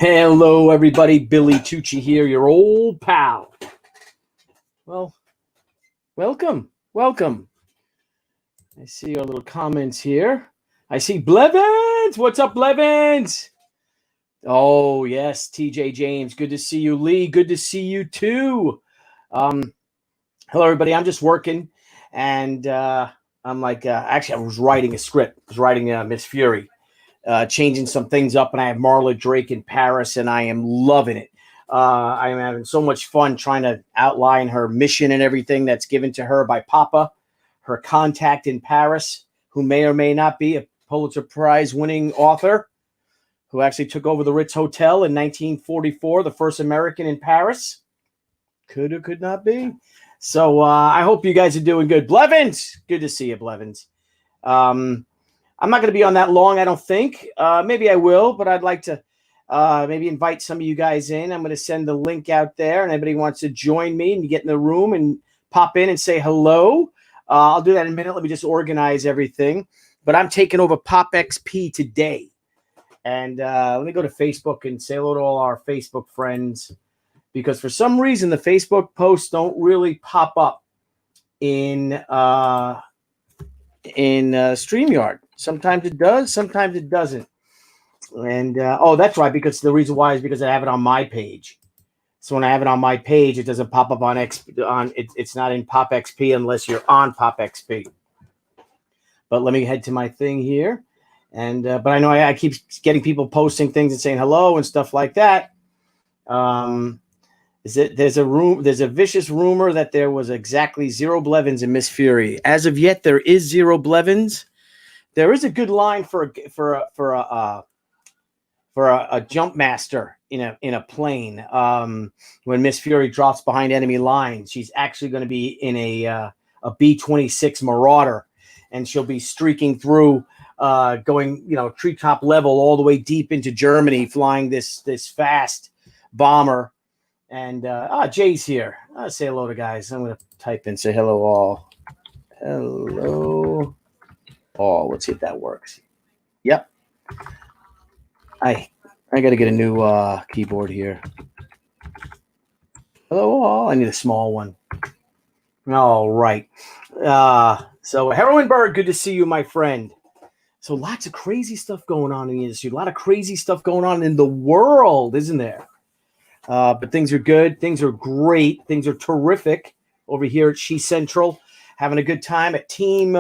Hello, everybody. Billy Tucci here, your old pal. Well, welcome. I see your little comments here. I see Blevins. What's up, Blevins? Oh, yes, TJ James. Good to see you. Lee, good to see you, too. Hello, everybody. I'm just working, and I'm like, actually, I was writing a script. I was writing Miss Fury. Changing some things up, and I have Marla Drake in Paris, and I am loving it. I am having so much fun trying to outline her mission and everything that's given to her by Papa, her contact in Paris, who may or may not be a Pulitzer Prize winning author, who actually took over the Ritz Hotel in 1944, the first American in Paris. Could or could not be. So I hope you guys are doing good. Blevins, good to see you, Blevins. I'm not going to be on that long, I don't think. Maybe I will, but I'd like to maybe invite some of you guys in. I'm going to send the link out there, and anybody wants to join me and get in the room and pop in and say hello. I'll do that in a minute. Let me just organize everything. But I'm taking over Pop XP today. And let me go to Facebook and say hello to all our Facebook friends, because for some reason the Facebook posts don't really pop up in StreamYard. Sometimes it does, sometimes it doesn't. And oh, that's right, because the reason why is because I have it on my page. So when I have it on my page, it doesn't pop up on it's not in Pop XP unless you're on Pop XP. But let me head to my thing here. And but I know I keep getting people posting things and saying hello and stuff like that. There's a vicious rumor that there was exactly 0 Blevins in Miss Fury. As of yet, there is 0 Blevins. There is a good line for a jump master in a plane. When Miss Fury drops behind enemy lines, she's actually going to be in a B-26 Marauder, and she'll be streaking through, going treetop level all the way deep into Germany, flying this fast bomber. And Jay's here. I'll say hello to guys. I'm going to type in, say hello all. Hello all. Let's see if that works. Yep. I got to get a new keyboard here. Hello all. I need a small one. All right. So Heroinberg, good to see you, my friend. So lots of crazy stuff going on in the industry. A lot of crazy stuff going on in the world, isn't there? But things are good. Things are great. Things are terrific over here at She Central. Having a good time at Team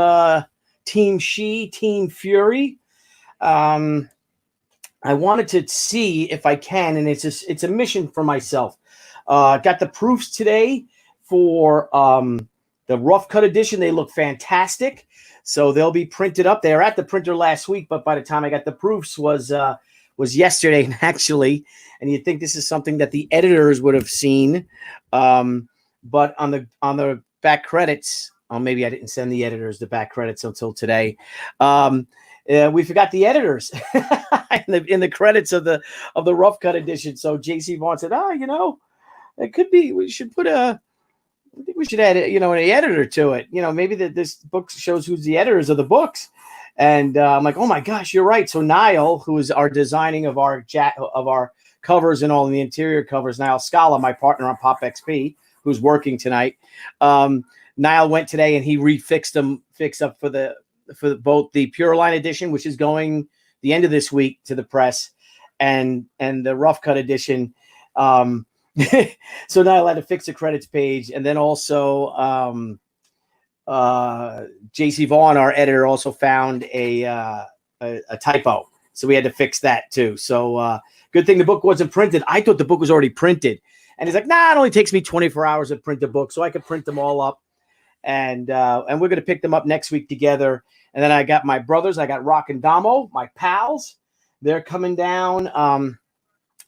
Fury. I wanted to see if I can, and it's a mission for myself. Got the proofs today for the rough cut edition. They look fantastic. So they'll be printed up. They were at the printer last week, but by the time I got the proofs was yesterday, actually. And you'd think this is something that the editors would have seen. But on the back credits, maybe I didn't send the editors the back credits until today. We forgot the editors in the credits of the rough cut edition. So JC Vaughn said, it could be, we should put I think we should add, an editor to it. Maybe this book shows who's the editors of the books. And I'm like, oh my gosh, you're right. So Niall, who is our designing of our covers and all in the interior covers, Niall Scala, my partner on Pop XP, who's working tonight. Niall went today and he fixed up for both the Pure Line edition, which is going the end of this week to the press, and the rough cut edition. So Niall had to fix the credits page, and then also JC Vaughn, our editor, also found a typo, so we had to fix that too. So good thing the book wasn't printed. I thought the book was already printed, and he's like, "Nah, it only takes me 24 hours to print the book, so I could print them all up." And we're gonna pick them up next week together. And then I got my brothers. I got Rock and Damo, my pals. They're coming down,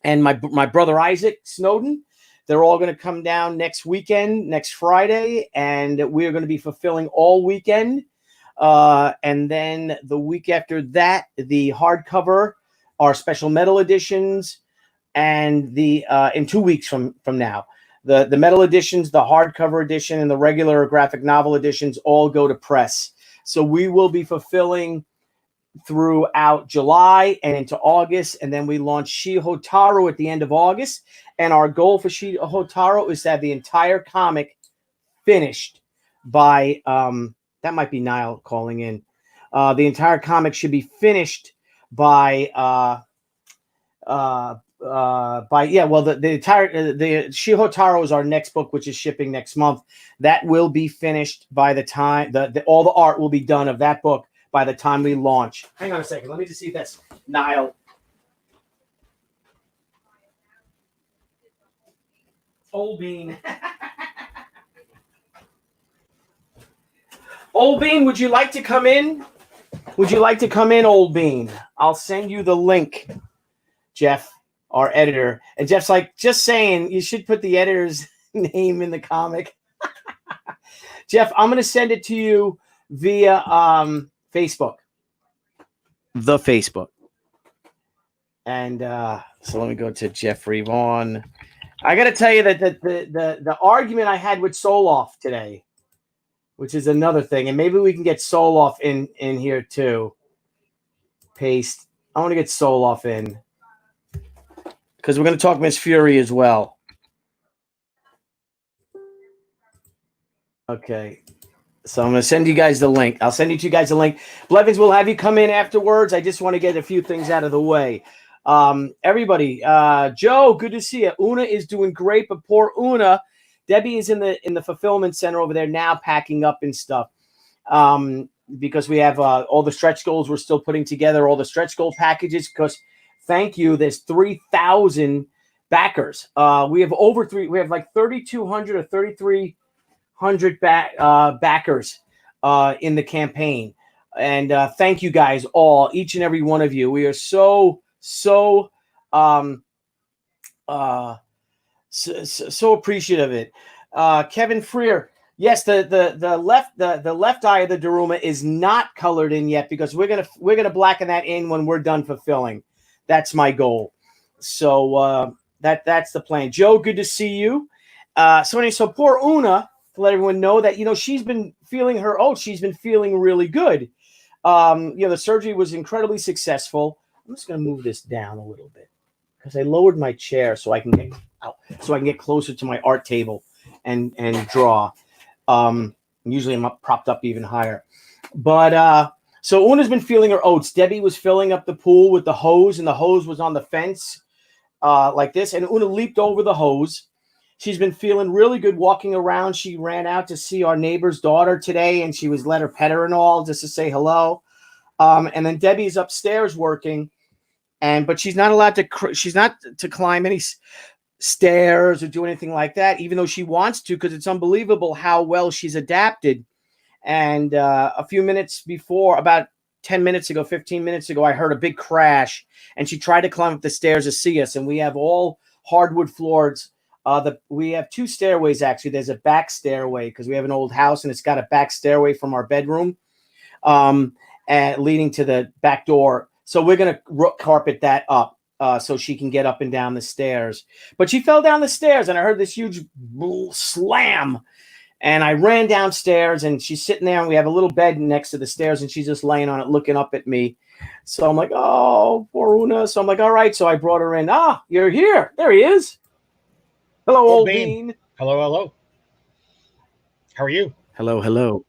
and my brother Isaac Snowden. They're all going to come down next weekend, next Friday, and we're going to be fulfilling all weekend. And then the week after that, the hardcover, our special metal editions, and in 2 weeks from now, the metal editions, the hardcover edition, and the regular graphic novel editions all go to press. So we will be fulfilling throughout July and into August, and then we launch Shihotaro at the end of August. And our goal for Shihotaro is to have the entire comic finished by that might be Niall calling in. The entire comic should be finished by the entire the Shihotaro is our next book, which is shipping next month. That will be finished by the time all the art will be done of that book by the time we launch. Hang on a second. Let me just see if that's Niall. Old Bean. Old Bean, would you like to come in? Would you like to come in, Old Bean? I'll send you the link, Jeff, our editor. And Jeff's like, just saying, you should put the editor's name in the comic. Jeff, I'm going to send it to you via Facebook. The Facebook. And so let me go to Jeffrey Vaughn. I got to tell you that the argument I had with Soloff today, which is another thing, and maybe we can get Soloff in here too. Paste. I want to get Soloff in because we're going to talk Miss Fury as well. Okay. So I'm going to send you guys the link. I'll send you guys the link. Blevins, will have you come in afterwards. I just want to get a few things out of the way. Everybody, Joe, good to see you. Una is doing great, but poor Una. Debbie is in the fulfillment center over there now, packing up and stuff. Because we have all the stretch goals we're still putting together, all the stretch goal packages. Because thank you, there's 3,000 backers. We have like 3,200 or 3,300 backers in the campaign. And thank you guys all, each and every one of you. We are so appreciative of it. Kevin Freer, yes, the left eye of the Daruma is not colored in yet because we're gonna blacken that in when we're done fulfilling. That's my goal. So that's the plan. Joe, good to see you. So poor Una, to let everyone know that she's been feeling she's been feeling really good. The surgery was incredibly successful. I'm just going to move this down a little bit because I lowered my chair so I can get closer to my art table and draw. Usually I'm propped up even higher. But so Una's been feeling her oats. Debbie was filling up the pool with the hose, and the hose was on the fence like this. And Una leaped over the hose. She's been feeling really good walking around. She ran out to see our neighbor's daughter today, and she let her pet her and all just to say hello. And then Debbie's upstairs working, but she's not allowed to climb any stairs or do anything like that, even though she wants to, because it's unbelievable how well she's adapted. And a few minutes before, about 10 minutes ago, 15 minutes ago, I heard a big crash, and she tried to climb up the stairs to see us. And we have all hardwood floors. We have two stairways, actually. There's a back stairway because we have an old house, and it's got a back stairway from our bedroom. And leading to the back door. So we're going to carpet that up so she can get up and down the stairs. But she fell down the stairs, and I heard this huge slam. And I ran downstairs, and she's sitting there, and we have a little bed next to the stairs, and she's just laying on it looking up at me. So I'm like, oh, poor Una. So I'm like, all right. So I brought her in. You're here. There he is. Hello, Old Bean. Hello. How are you? Hello.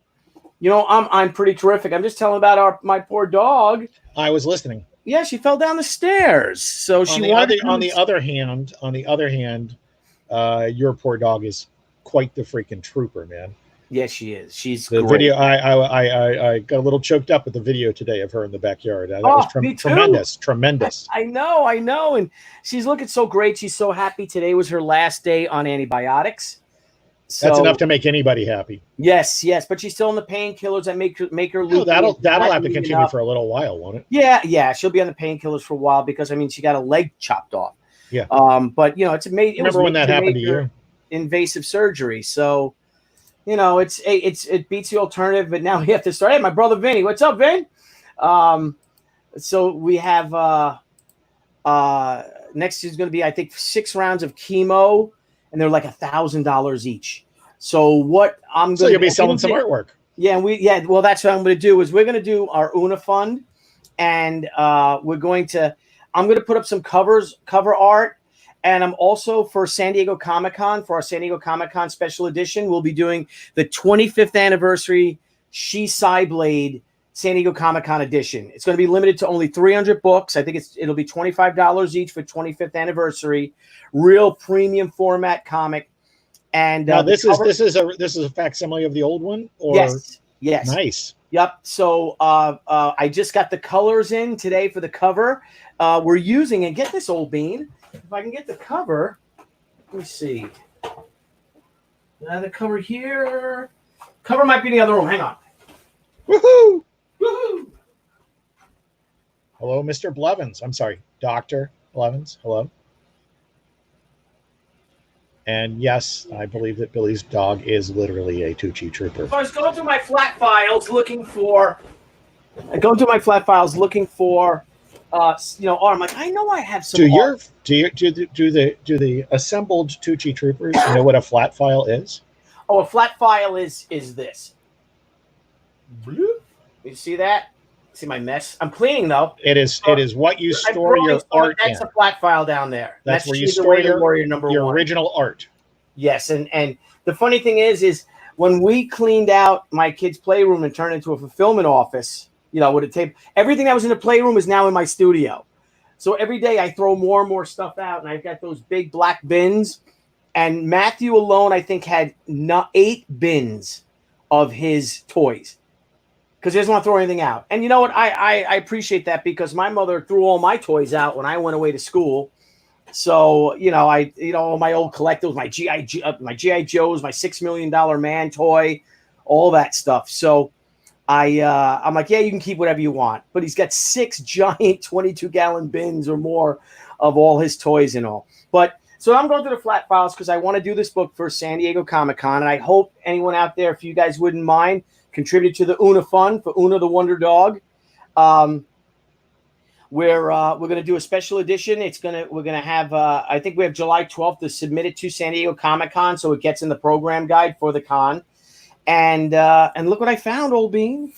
I'm pretty terrific. I'm just telling about my poor dog. I was listening. Yeah, she fell down the stairs. So on the other hand, your poor dog is quite the freaking trooper, man. Yes, she is. She's the great. Video. I got a little choked up with the video today of her in the backyard. That was tremendous. I know. And she's looking so great. She's so happy. Today was her last day on antibiotics. So, that's enough to make anybody happy. Yes, but she's still on the painkillers that make her lose. That'll have to continue for a little while, won't it? Yeah, she'll be on the painkillers for a while because she got a leg chopped off. Yeah. But it's amazing. Remember when that happened to you? Invasive surgery. So, it beats the alternative. But now we have to start. Hey, my brother Vinny, what's up, Vin? So we have next is going to be, I think, 6 rounds of chemo. And they're like $1,000 each. So what I'm going to you'll be selling some artwork. Yeah, well, that's what I'm going to do is we're going to do our Una Fund, and I'm going to put up some cover art. And I'm also, for San Diego Comic-Con, for our San Diego Comic-Con special edition, we'll be doing the 25th anniversary She Cyblade San Diego Comic-Con edition. It's going to be limited to only 300 books. I think it'll be $25 each for 25th anniversary. Real premium format comic. And now this is a facsimile of the old one, or yes, nice. Yep. So I just got the colors in today for the cover. We're using, and get this, Old Bean. If I can get the cover, let me see. The cover here. Cover might be in the other room. Hang on. Woohoo! Woohoo! Hello, Mr. Blevins. I'm sorry, Dr. Blevins. Hello. And yes, I believe that Billy's dog is literally a Tucci trooper. So I was going through my flat files looking for. I'm like, I know I have some. Do the assembled Tucci troopers know what a flat file is? Oh, a flat file is this. Bloop. You see that? See my mess? I'm cleaning though. It is what you store your art in. That's a flat file down there. That's where you store your one. Original art. Yes, and the funny thing is when we cleaned out my kids' playroom and turned it into a fulfillment office, with a tape, everything that was in the playroom is now in my studio. So every day I throw more and more stuff out, and I've got those big black bins. And Matthew alone, I think, had 8 bins of his toys because he doesn't want to throw anything out. And you know what? I appreciate that because my mother threw all my toys out when I went away to school. So, my old collectibles, my G.I. Joes, my $6 Million Man toy, all that stuff. So I'm like, yeah, you can keep whatever you want. But he's got 6 giant 22-gallon bins or more of all his toys and all. But so I'm going through the flat files because I want to do this book for San Diego Comic-Con. And I hope anyone out there, if you guys wouldn't mind, contribute to the Una Fund for Una the Wonder Dog. We're going to do a special edition. We're going to have, I think we have July 12th to submit it to San Diego Comic-Con so it gets in the program guide for the con. And look what I found, Old Bean.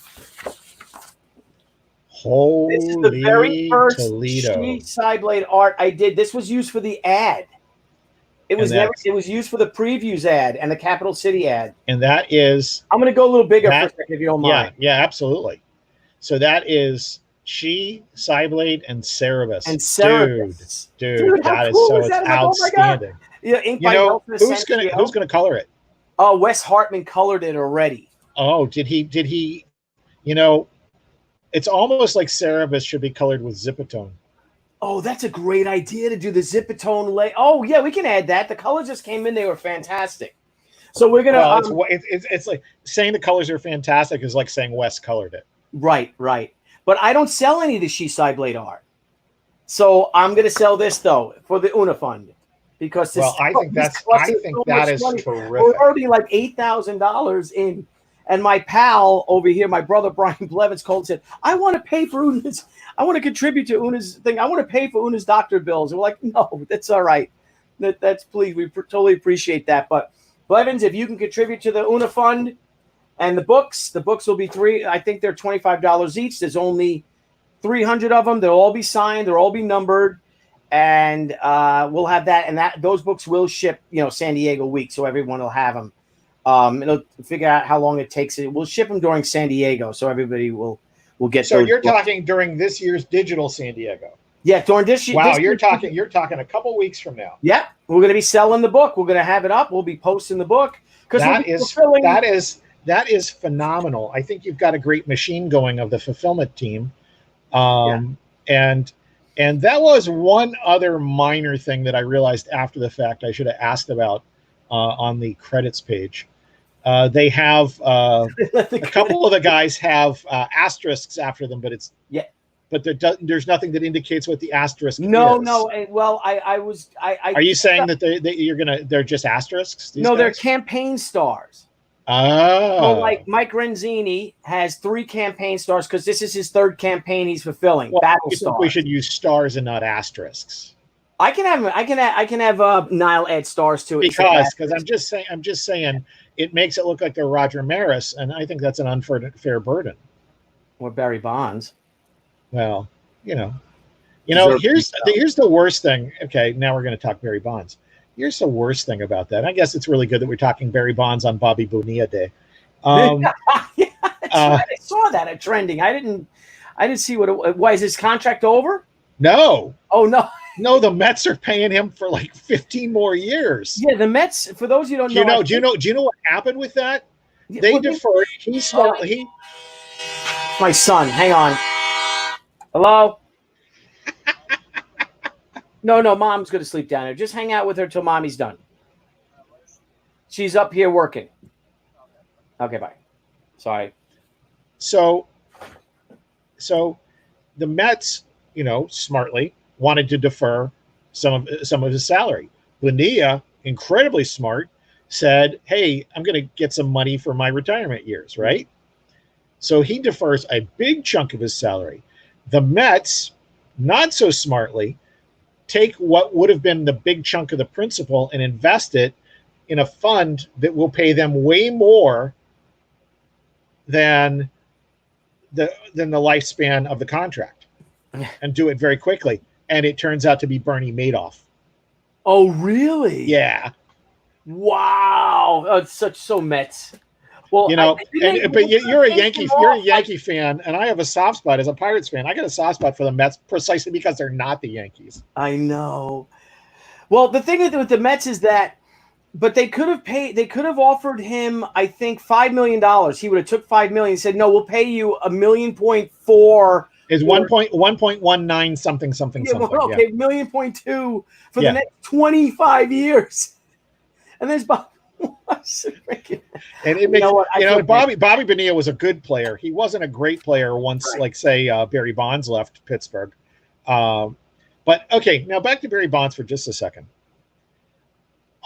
Holy this is the very first Toledo. She Cyblade art I did. This was used for the ad. It was used for the previews ad and the Capital City ad. And that is... I'm going to go a little bigger for a second if you don't mind. Yeah, absolutely. So that is She, Cyblade, and Cerebus. Dude, that is cool so outstanding. Oh who's gonna color it? Oh, Wes Hartman colored it already. Oh, did he? It's almost like Cerebus should be colored with Zipatone. Oh, that's a great idea to do the Zipatone lay. Oh, yeah, we can add that. The colors just came in; they were fantastic. So we're gonna. Well, it's like saying the colors are fantastic is like saying Wes colored it. Right. But I don't sell any of the She Cyblade art, so I'm gonna sell this though for the Una Fund because I think that is terrific. We're already like $8,000 in. And my pal over here, my brother Brian Blevins, called and said, I want to pay for Una's. I want to contribute to Una's thing. I want to pay for Una's doctor bills. And we're like, no, that's all right. That's please. We totally appreciate that. But Blevins, if you can contribute to the Una Fund and the books will be I think they're $25 each. There's only 300 of them. They'll all be signed. They'll all be numbered. And we'll have that. And those books will ship, San Diego week. So everyone will have them. It'll figure out how long it takes. We'll ship them during San Diego, so everybody will get. So you're talking during this year's digital San Diego. Yeah, during this year. Wow, you're talking a couple weeks from now. Yeah, we're going to be selling the book. We're going to have it up. We'll be posting the book because that is phenomenal. I think you've got a great machine going of the fulfillment team, and that was one other minor thing that I realized after the fact I should have asked about on the credits page. They have a couple of the guys have asterisks after them, but there's nothing that indicates what the asterisk is. No. Well, Are you saying that they're just asterisks? No, they're campaign stars. Oh. So like Mike Renzini has 3 campaign stars because this is his 3rd campaign he's fulfilling. Well, Battle I think stars. we should use stars and not asterisks. I can have Nile add stars to it because I'm just saying it makes it look like they're Roger Maris, and I think that's an unfair burden. Or Barry Bonds. Well, you know, Deserve to be here's the worst thing. Okay, now we're going to talk Barry Bonds. Here's the worst thing about that. I guess it's really good that we're talking Barry Bonds on Bobby Bonilla Day. Yeah, that's right. I saw that at trending. I didn't see why is his contract over? No, Oh no. no, the Mets are paying him for like 15 more years. Yeah, the Mets, for those you don't know. Do you know what happened with that? They deferred. He smartly. My son, hang on. Hello? No, mom's going to sleep down there. Just hang out with her till mommy's done. She's up here working. Okay, bye. Sorry. So the Mets, smartly wanted to defer some of his salary. Bonilla, incredibly smart, said, "Hey, I'm going to get some money for my retirement years," right? So he defers a big chunk of his salary. The Mets, not so smartly, take what would have been the big chunk of the principal and invest it in a fund that will pay them way more than the lifespan of the contract, and do it very quickly. And it turns out to be Bernie Madoff. Oh, really? Yeah. Wow. Oh, it's so Mets. Well, but you're a Yankee fan, and I have a soft spot as a Pirates fan. I got a soft spot for the Mets precisely because they're not the Yankees. I know. Well, the thing with the Mets is that, but they could have offered him, I think, $5 million. He would have took $5 million and said, "No, we'll pay you $1.4 million." Is 1.19 something. Yeah, well, okay, $1.2 million for the next 25 years, and there's Bob. And it makes Bobby Bonilla was a good player. He wasn't a great player once, right, like say Barry Bonds left Pittsburgh. But okay, now back to Barry Bonds for just a second.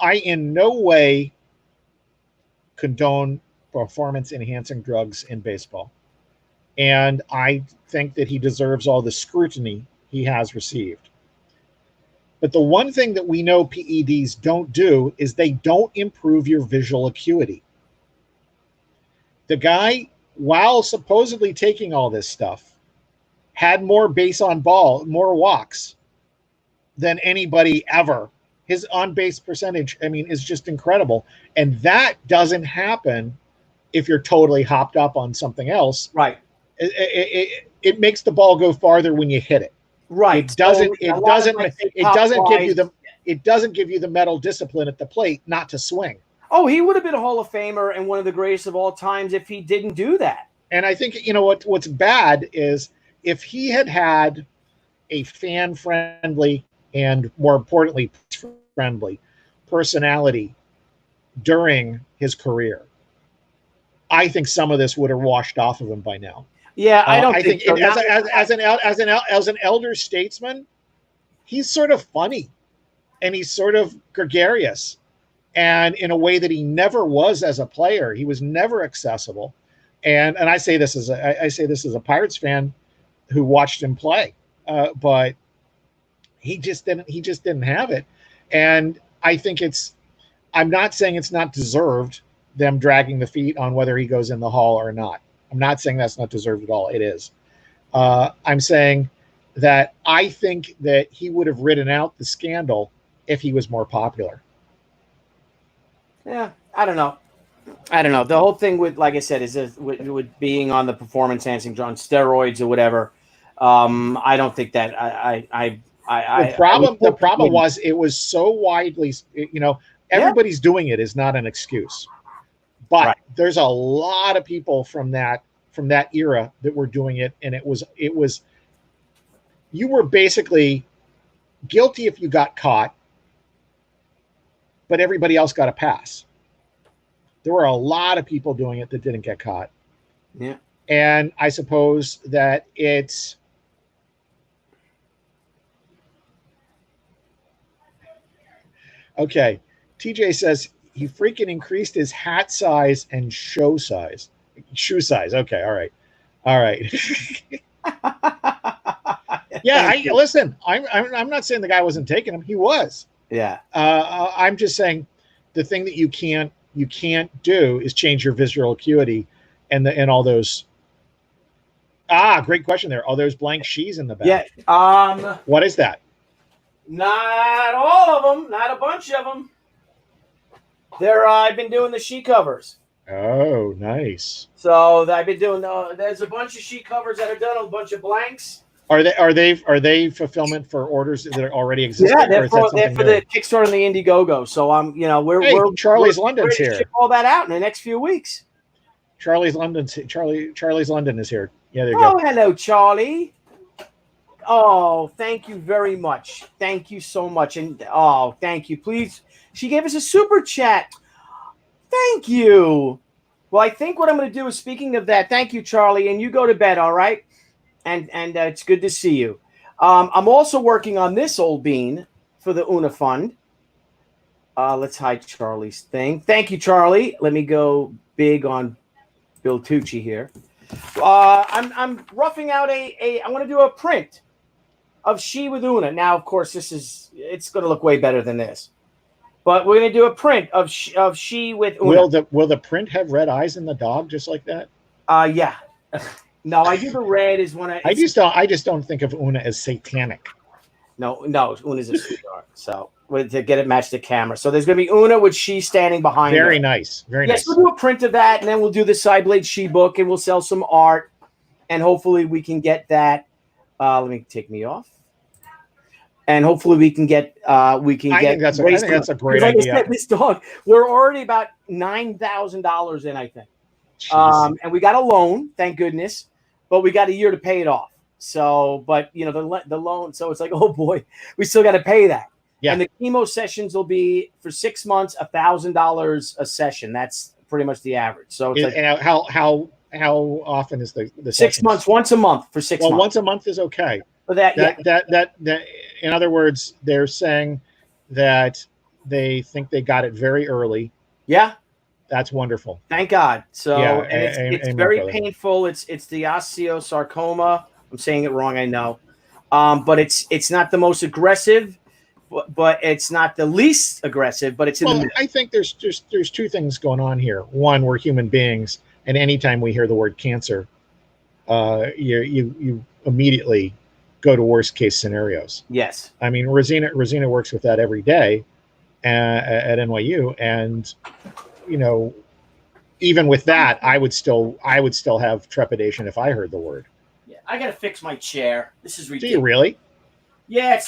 I in no way condone performance-enhancing drugs in baseball, and I think that he deserves all the scrutiny he has received. But the one thing that we know PEDs don't do is they don't improve your visual acuity. The guy, while supposedly taking all this stuff, had more base on ball, more walks than anybody ever. His on-base percentage, is just incredible. And that doesn't happen if you're totally hopped up on something else. Right. It makes the ball go farther when you hit it. Right. It doesn't give you the mental discipline at the plate not to swing. Oh, he would have been a Hall of Famer and one of the greatest of all times if he didn't do that. And I think what's bad is if he had a fan-friendly and, more importantly, friendly personality during his career, I think some of this would have washed off of him by now. Yeah, I don't think so. As an elder statesman, he's sort of funny, and he's sort of gregarious, and in a way that he never was as a player. He was never accessible, and I say this as a Pirates fan who watched him play, but he just didn't have it, and I think I'm not saying it's not deserved, them dragging the feet on whether he goes in the Hall or not. I'm not saying that's not deserved at all. It is. I'm saying that I think that he would have ridden out the scandal if he was more popular. Yeah, I don't know. The whole thing with, like I said, is with being on the performance-enhancing on steroids or whatever. I don't think that the problem was it was so widely, everybody's doing it is not an excuse. But right, there's a lot of people from that era that were doing it, and it was you were basically guilty if you got caught, but everybody else got a pass. There were a lot of people doing it that didn't get caught. Yeah. And I suppose that it's okay. TJ says he freaking increased his hat size and shoe size. Okay, all right. Yeah, listen. I'm not saying the guy wasn't taking him. He was. Yeah. I'm just saying the thing that you can't do is change your visual acuity, and all those. Great question there. Oh, there's blank she's in the back. Yeah. What is that? Not all of them. Not a bunch of them. I've been doing the she covers. Oh, nice. So I've been doing. There's a bunch of she covers that are done. A bunch of blanks. Are they fulfillment for orders that are already existing? Yeah, they're for the Kickstarter and the Indiegogo. So we're Charlie's London's here. Ship all that out in the next few weeks. Charlie's London is here. Yeah, there you go. Oh, hello, Charlie. Oh, thank you very much. Thank you so much. And thank you. Please, she gave us a super chat. Thank you. Well, I think what I'm going to do is, speaking of that, thank you, Charlie, and you go to bed, all right? And it's good to see you. I'm also working on this old bean for the Una Fund. Let's hide Charlie's thing. Thank you, Charlie. Let me go big on Bill Tucci here. I'm roughing out I want to do a print of She with Una. Now, of course, it's going to look way better than this. But we're going to do a print of She with Una. Will the print have red eyes in the dog just like that? Yeah. No, I do the red is when I just don't think of Una as satanic. No, Una's a sweetheart. So to get it matched the camera. So there's going to be Una with She standing behind her. Very nice. Very nice. Yes, we'll do a print of that, and then we'll do the Sideblade She book, and we'll sell some art, and hopefully we can get that. Let me take me off. And hopefully we can get I think that's a great idea. Said, this dog, we're already about $9,000 in, I think. And we got a loan, thank goodness, but we got a year to pay it off. So, but the loan, so it's like, oh boy, we still got to pay that. Yeah. And the chemo sessions will be for 6 months, $1,000 a session. That's pretty much the average. So it's and how often is the 6 sessions? months, once a month for 6 months. Well, once a month is okay. For that, in other words, they're saying that they think they got it very early. Yeah. That's wonderful. Thank God. So yeah, it's very painful. It's the osteosarcoma. I'm saying it wrong, I know. But it's not the most aggressive, but it's not the least aggressive, but it's in the middle. I think there's two things going on here. One, we're human beings, and anytime we hear the word cancer, you immediately go to worst case scenarios. Yes. I mean, Rosina works with that every day at NYU, and even with that, I would still have trepidation if I heard the word. Yeah, I gotta fix my chair. This is ridiculous. Do you really? Yeah,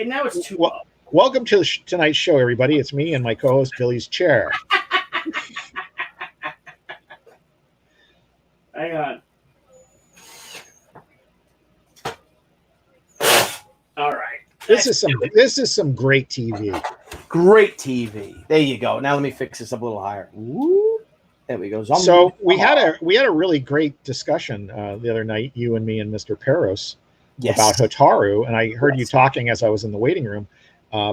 now it's too. Welcome to tonight's show, everybody. It's me and my co-host Billy's chair. Hang on. All right. This is some great TV. Great TV. There you go. Now let me fix this up a little higher. Woo. There we go. So we had a really great discussion the other night, you and me and Mr. Peros, about Hotaru, and I heard you talking as I was in the waiting room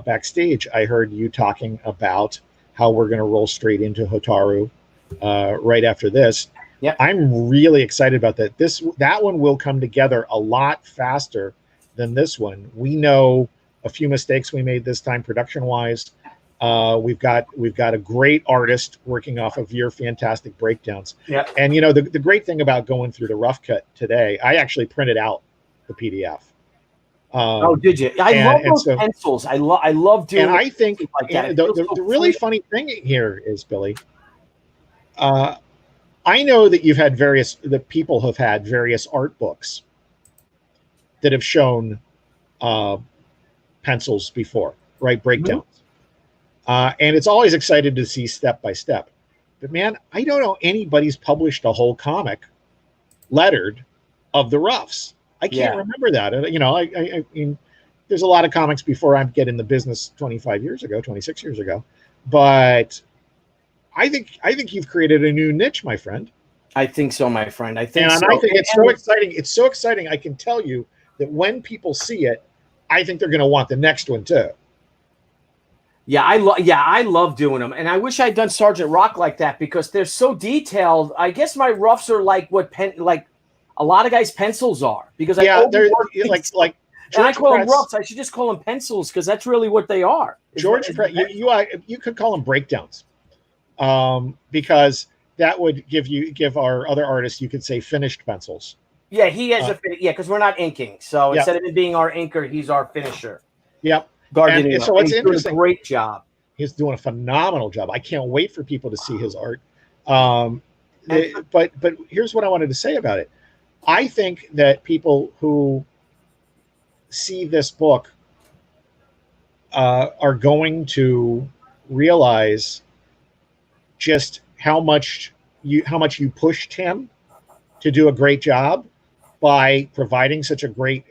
backstage. I heard you talking about how we're going to roll straight into Hotaru right after this. Yep. I'm really excited about that. That one will come together a lot faster than this one. We know a few mistakes we made this time production wise. We've got a great artist working off of your fantastic breakdowns. Yeah. And the great thing about going through the rough cut today, I actually printed out the PDF. Oh, did you? I love those pencils. I love doing. And I think like that. The really funny thing here is, Billy, I know that people have had various art books that have shown pencils before, right? Breakdowns. Mm-hmm. And it's always excited to see step by step. But man, I don't know anybody's published a whole comic lettered of the roughs. I can't remember that. I mean, there's a lot of comics before I get in the business 26 years ago. But I think you've created a new niche, my friend. I think so, my friend. I think it's so exciting. It's so exciting. I can tell you that when people see it, I think they're going to want the next one too. Yeah, I love doing them, and I wish I'd done Sergeant Rock like that because they're so detailed. I guess my roughs are like like a lot of guys' pencils are because they're like. And I call them roughs. I should just call them pencils because that's really what they are. You could call them breakdowns, because that would give our other artists, you could say, finished pencils. Yeah, he has because we're not inking. So Yep. instead of it being our inker, he's our finisher. Yep. Gardening. And so what's he's interesting, doing a great job. he's doing a phenomenal job. I can't wait for people to see his art. But here's what I wanted to say about it. I think that people who see this book are going to realize just how much you pushed him to do a great job by providing such a great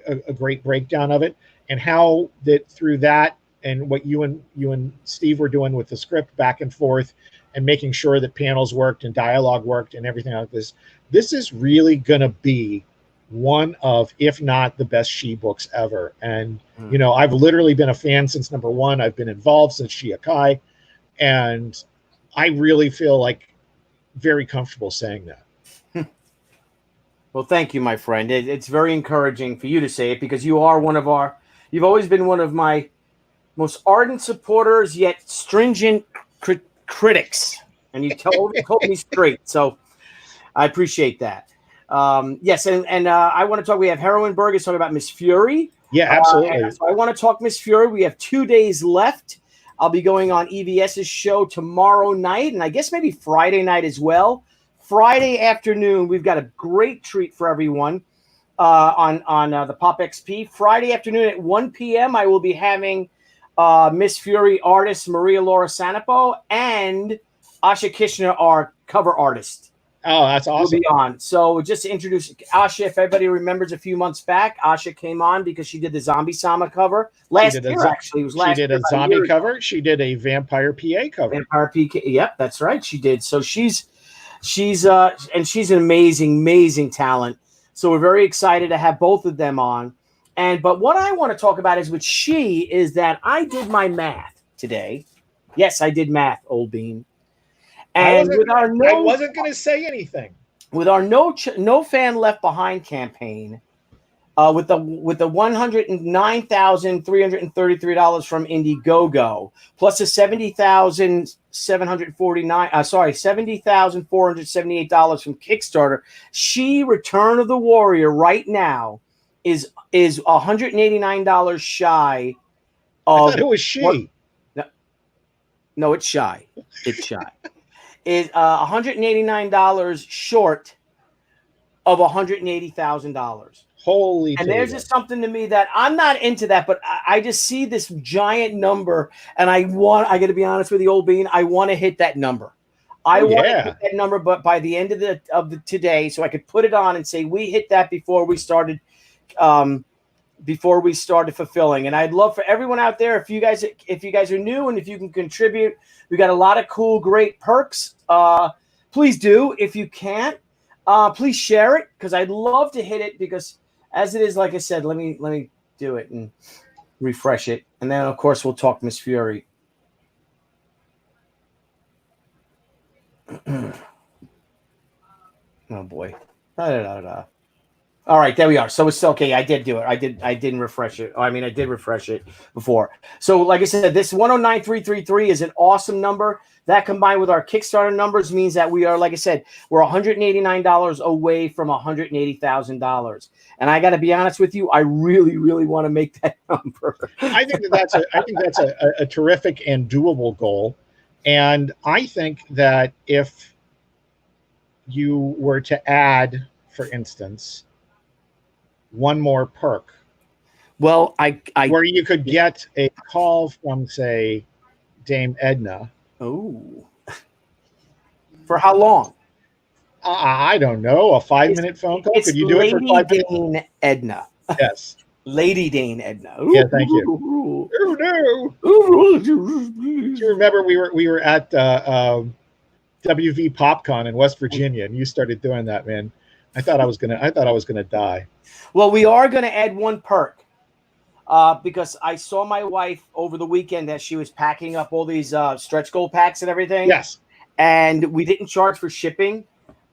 breakdown of it, and how that through that and what you and Steve were doing with the script back and forth and making sure that panels worked and dialogue worked and everything like this. This is really going to be one of, if not the best She books ever. And, you know, I've literally been a fan since number one. I've been involved since She Akai. And I really feel like very comfortable saying that. Well, thank you, my friend. It's very encouraging for you to say it, because you are you've always been one of my most ardent supporters, yet stringent critics. And you told me straight. So I appreciate that. Yes, and I want to talk. We have Heroin Burgers talking about Miss Fury. Yeah, absolutely. So I want to talk Miss Fury. We have 2 days left. I'll be going on EVS's show tomorrow night, and I guess maybe Friday night as well. Friday afternoon, we've got a great treat for everyone on the Pop XP. Friday afternoon at 1 p.m., I will be having Miss Fury artist Maria Laura Sanapo and Asha Kishner, our cover artist. Oh, that's awesome. Will be on. So just to introduce Asha, if everybody remembers a few months back, Asha came on because she did the Zombie Sama cover last year, actually. It was last year. She did a zombie cover. She did a Vampire PA cover. Vampire PK. Yep, that's right. She did. So she's an amazing talent. So we're very excited to have both of them on. But what I want to talk about is with She is that I did my math today. Yes, I did math, Old Bean. And I wasn't going to say anything. With our no fan left behind campaign, with the $109,333 from Indiegogo, plus the $70,478 from Kickstarter, She Return of the Warrior right now is $189 shy of. I thought it was She. No, it's shy. It's shy. Is $189 short of $180,000. Holy! And there's just something to me that I'm not into that, but I just see this giant number, and I got to be honest with you, Old Bean, I want to hit that number. I want to hit that number, but by the end of the today, so I could put it on and say we hit that before we started fulfilling. And I'd love for everyone out there, if you guys are new and if you can contribute, we got a lot of cool, great perks. Please do. If you can't, please share it, because I'd love to hit it, because as it is, like I said, let me do it and refresh it. And then of course we'll talk Miss Fury. Oh boy. All right, there we are. So it's okay. I did do it. I didn't refresh it. I did refresh it before. So like I said, this 109,333 is an awesome number. That combined with our Kickstarter numbers means that we are, like I said, we're $189 away from $180,000. And I got to be honest with you, I really, really want to make that number. I think that's a terrific and doable goal. And I think that if you were to add, for instance, one more perk, well, where you could get a call from, say, Dame Edna. Oh, for how long? I don't know. A 5-minute phone call. Could you do it for 5 minutes? Lady Dane Edna. Yes. Lady Dane Edna. Ooh, yeah, thank you. Oh no! Do you remember we were at WV PopCon in West Virginia, and you started doing that, man? I thought I was gonna die. Well, we are gonna add one perk, because I saw my wife over the weekend that she was packing up all these stretch goal packs and everything. Yes. And we didn't charge for shipping.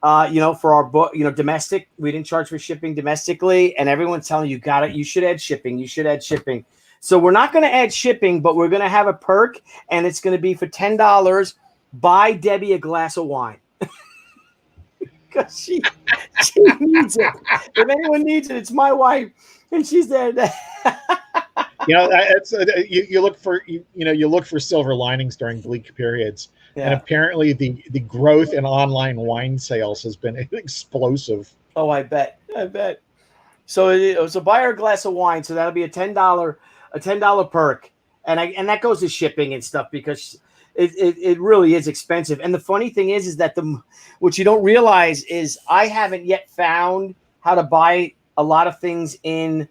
For our book, domestic, we didn't charge for shipping domestically, and everyone's telling you you should add shipping. You should add shipping. So we're not going to add shipping, but we're going to have a perk, and it's going to be for $10. Buy Debbie a glass of wine. because she needs it. If anyone needs it, it's my wife, and she's there. You know, it's you look for you look for silver linings during bleak periods, and Yeah. apparently the growth in online wine sales has been explosive. Oh, I bet. So it was a buy her a glass of wine. So that'll be a $10 perk, and that goes to shipping and stuff because it really is expensive. And the funny thing is that what you don't realize is I haven't yet found how to buy a lot of things in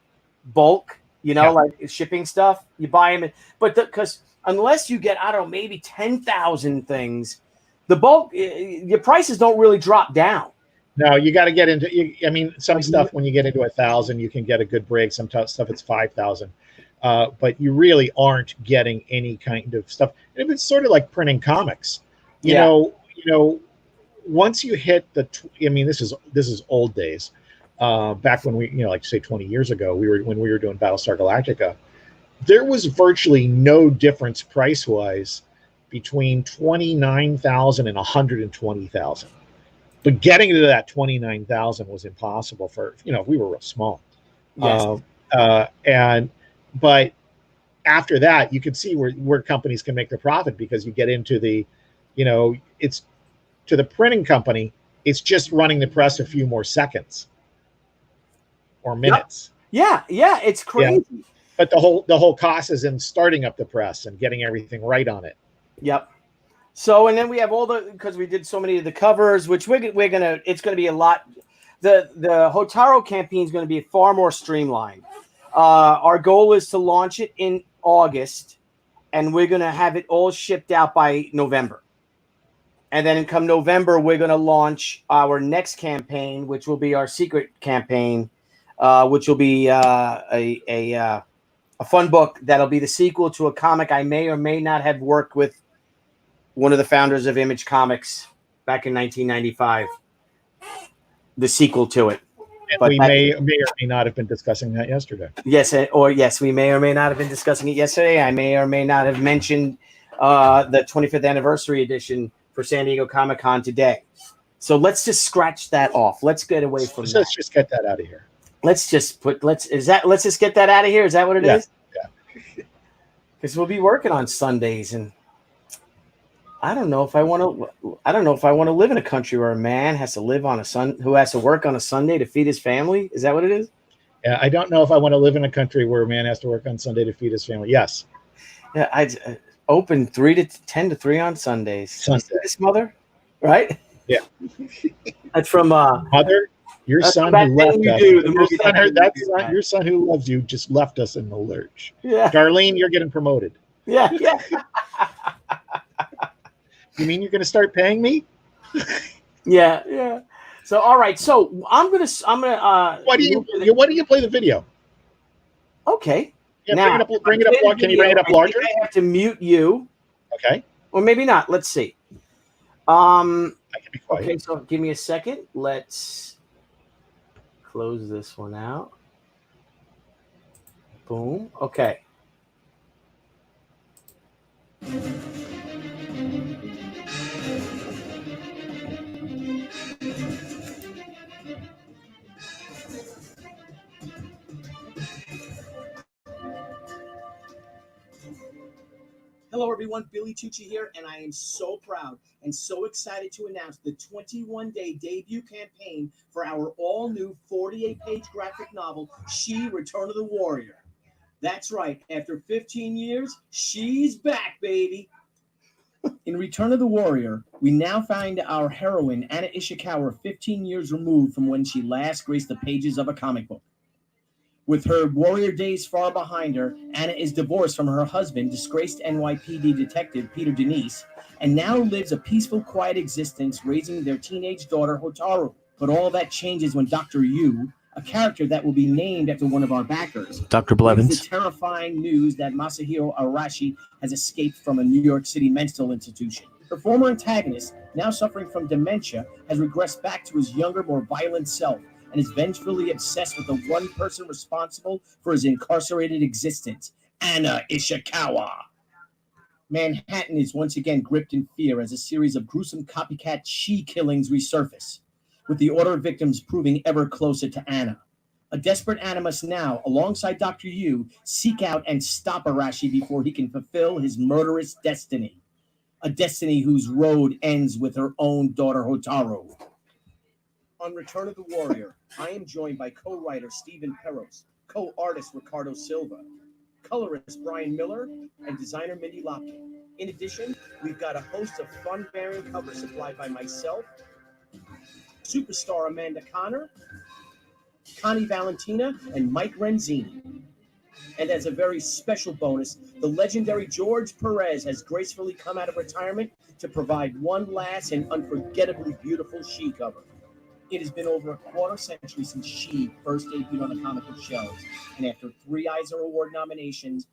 bulk. Yeah. Like shipping stuff. You buy them, but because unless you get, I don't know, maybe 10,000 things, the bulk your prices don't really drop down. No, you got to get into. I mean, some Like, stuff when you get into 1,000, you can get a good break. Some stuff it's 5,000, but you really aren't getting any kind of stuff. And it's sort of like printing comics. You know, once you hit the. I mean, this is old days. Back when we, like say 20 years ago, when we were doing Battlestar Galactica, there was virtually no difference price wise between 29,000 and 120,000. But getting to that 29,000 was impossible for, we were real small. Yes. But after that, you can see where companies can make their profit because you get into the, it's to the printing company, it's just running the press a few more seconds or minutes. Yeah, it's crazy. Yeah. But the whole cost is in starting up the press and getting everything right on it. Yep. So, and then we have because we did so many of the covers, which it's gonna be a lot. The Hotaro campaign is going to be far more streamlined. Our goal is to launch it in August, and we're going to have it all shipped out by November. And then come November, we're going to launch our next campaign, which will be our secret campaign, which will be a fun book that'll be the sequel to a comic I may or may not have worked with one of the founders of Image Comics back in 1995. The sequel to it. But we may or may not have been discussing that yesterday. Yes, we may or may not have been discussing it yesterday. I may or may not have mentioned the 25th anniversary edition for San Diego Comic-Con today. So let's just scratch that off. Let's get away from that. Let's just get that out of here. Let's just get that out of here. Is that what it is? Yeah. Because we'll be working on Sundays, and I don't know if I want to live in a country where a man has to who has to work on a Sunday to feed his family. Is that what it is? Yeah, I don't know if I want to live in a country where a man has to work on Sunday to feed his family. Yes. Yeah, I'd open 10 to 3 on Sundays. This mother, right? Yeah. That's from Mother. Your son who left us. Your son who loves you just left us in the lurch. Yeah. Darlene, you're getting promoted. Yeah. You mean you're going to start paying me? Yeah. So all right. So I'm gonna. Why do you play the video? Okay. Yeah, now, bring it up. Can you bring it up larger? I have to mute you. Okay. Or maybe not. Let's see. I can be quiet. Okay. So give me a second. Let's close this one out. Boom. Okay. Hello, everyone. Billy Tucci here, and I am so proud and so excited to announce the 21-day debut campaign for our all-new 48-page graphic novel, She, Return of the Warrior. That's right. After 15 years, she's back, baby. In Return of the Warrior, we now find our heroine, Anna Ishikawa, 15 years removed from when she last graced the pages of a comic book. With her warrior days far behind her, Anna is divorced from her husband, disgraced NYPD detective Peter Denise, and now lives a peaceful, quiet existence raising their teenage daughter, Hotaru. But all that changes when Dr. Yu, a character that will be named after one of our backers, Dr. Blevins, the terrifying news that Masahiro Arashi has escaped from a New York City mental institution. Her former antagonist, now suffering from dementia, has regressed back to his younger, more violent self, and is vengefully obsessed with the one person responsible for his incarcerated existence, Anna Ishikawa. Manhattan is once again gripped in fear as a series of gruesome copycat she killings resurface. with the order of victims proving ever closer to Anna. A desperate Anna must now, alongside Dr. Yu, seek out and stop Arashi before he can fulfill his murderous destiny. A destiny whose road ends with her own daughter Hotaru. On Return of the Warrior, I am joined by co-writer Stephen Peros, co-artist Ricardo Silva, colorist Brian Miller, and designer Mindy Lopkin. In addition, we've got a host of fun variant covers supplied by myself, superstar Amanda Connor, Connie Valentina, and Mike Renzini. And as a very special bonus, the legendary George Perez has gracefully come out of retirement to provide one last and unforgettably beautiful She cover. It has been over a quarter century since She first debuted on the comic book shelves, and after 3 Eisner Award nominations,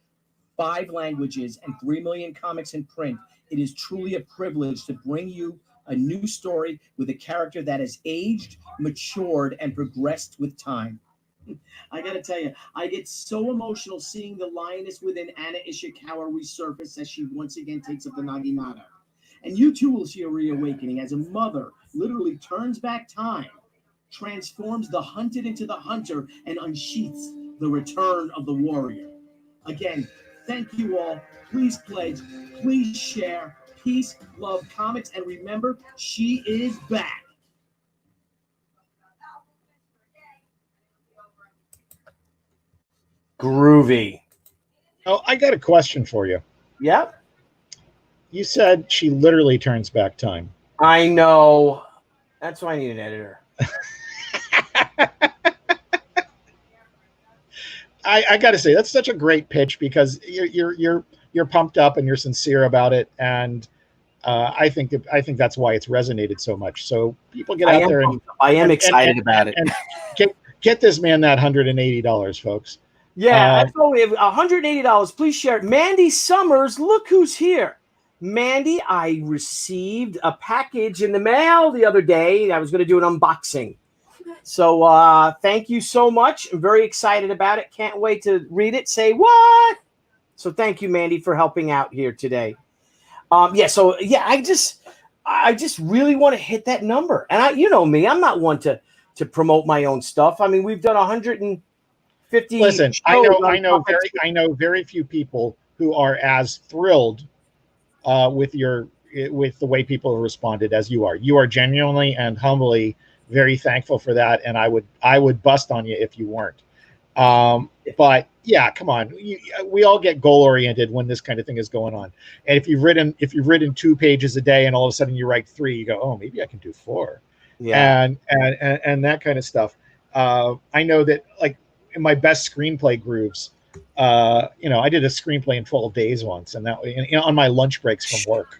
5 languages, and 3 million comics in print, it is truly a privilege to bring you a new story with a character that has aged, matured, and progressed with time. I gotta tell you, I get so emotional seeing the lioness within Anna Ishikawa resurface as she once again takes up the naginata. And you too will see a reawakening as a mother literally turns back time, transforms the hunted into the hunter, and unsheaths the return of the warrior. Again, thank you all. Please pledge, please share. Peace, love, comics, and remember, She is back. Groovy. Oh, I got a question for you. Yep. You said she literally turns back time. I know. That's why I need an editor. I got to say that's such a great pitch because you're pumped up and you're sincere about it, and I think that's why it's resonated so much. So people get out there and I am excited about it. And get this man that $180, folks. Yeah, that's all we have. $180. Please share it. Mandy Summers, look who's here. Mandy, I received a package in the mail the other day. I was going to do an unboxing. So thank you so much. I'm very excited about it. Can't wait to read it. Say what? So thank you, Mandy, for helping out here today. I just really want to hit that number. And you know me, I'm not one to promote my own stuff. I mean, we've done 150. Listen, I know very few people who are as thrilled with the way people have responded as you are. You are genuinely and humbly very thankful for that, and I would bust on you if you weren't. But yeah, come on, we all get goal oriented when this kind of thing is going on. And if you've written 2 pages a day, and all of a sudden you write 3, you go, oh, maybe I can do 4. Yeah, and that kind of stuff. I know that, like, in my best screenplay grooves, I did a screenplay in 12 days once, and that on my lunch breaks from work.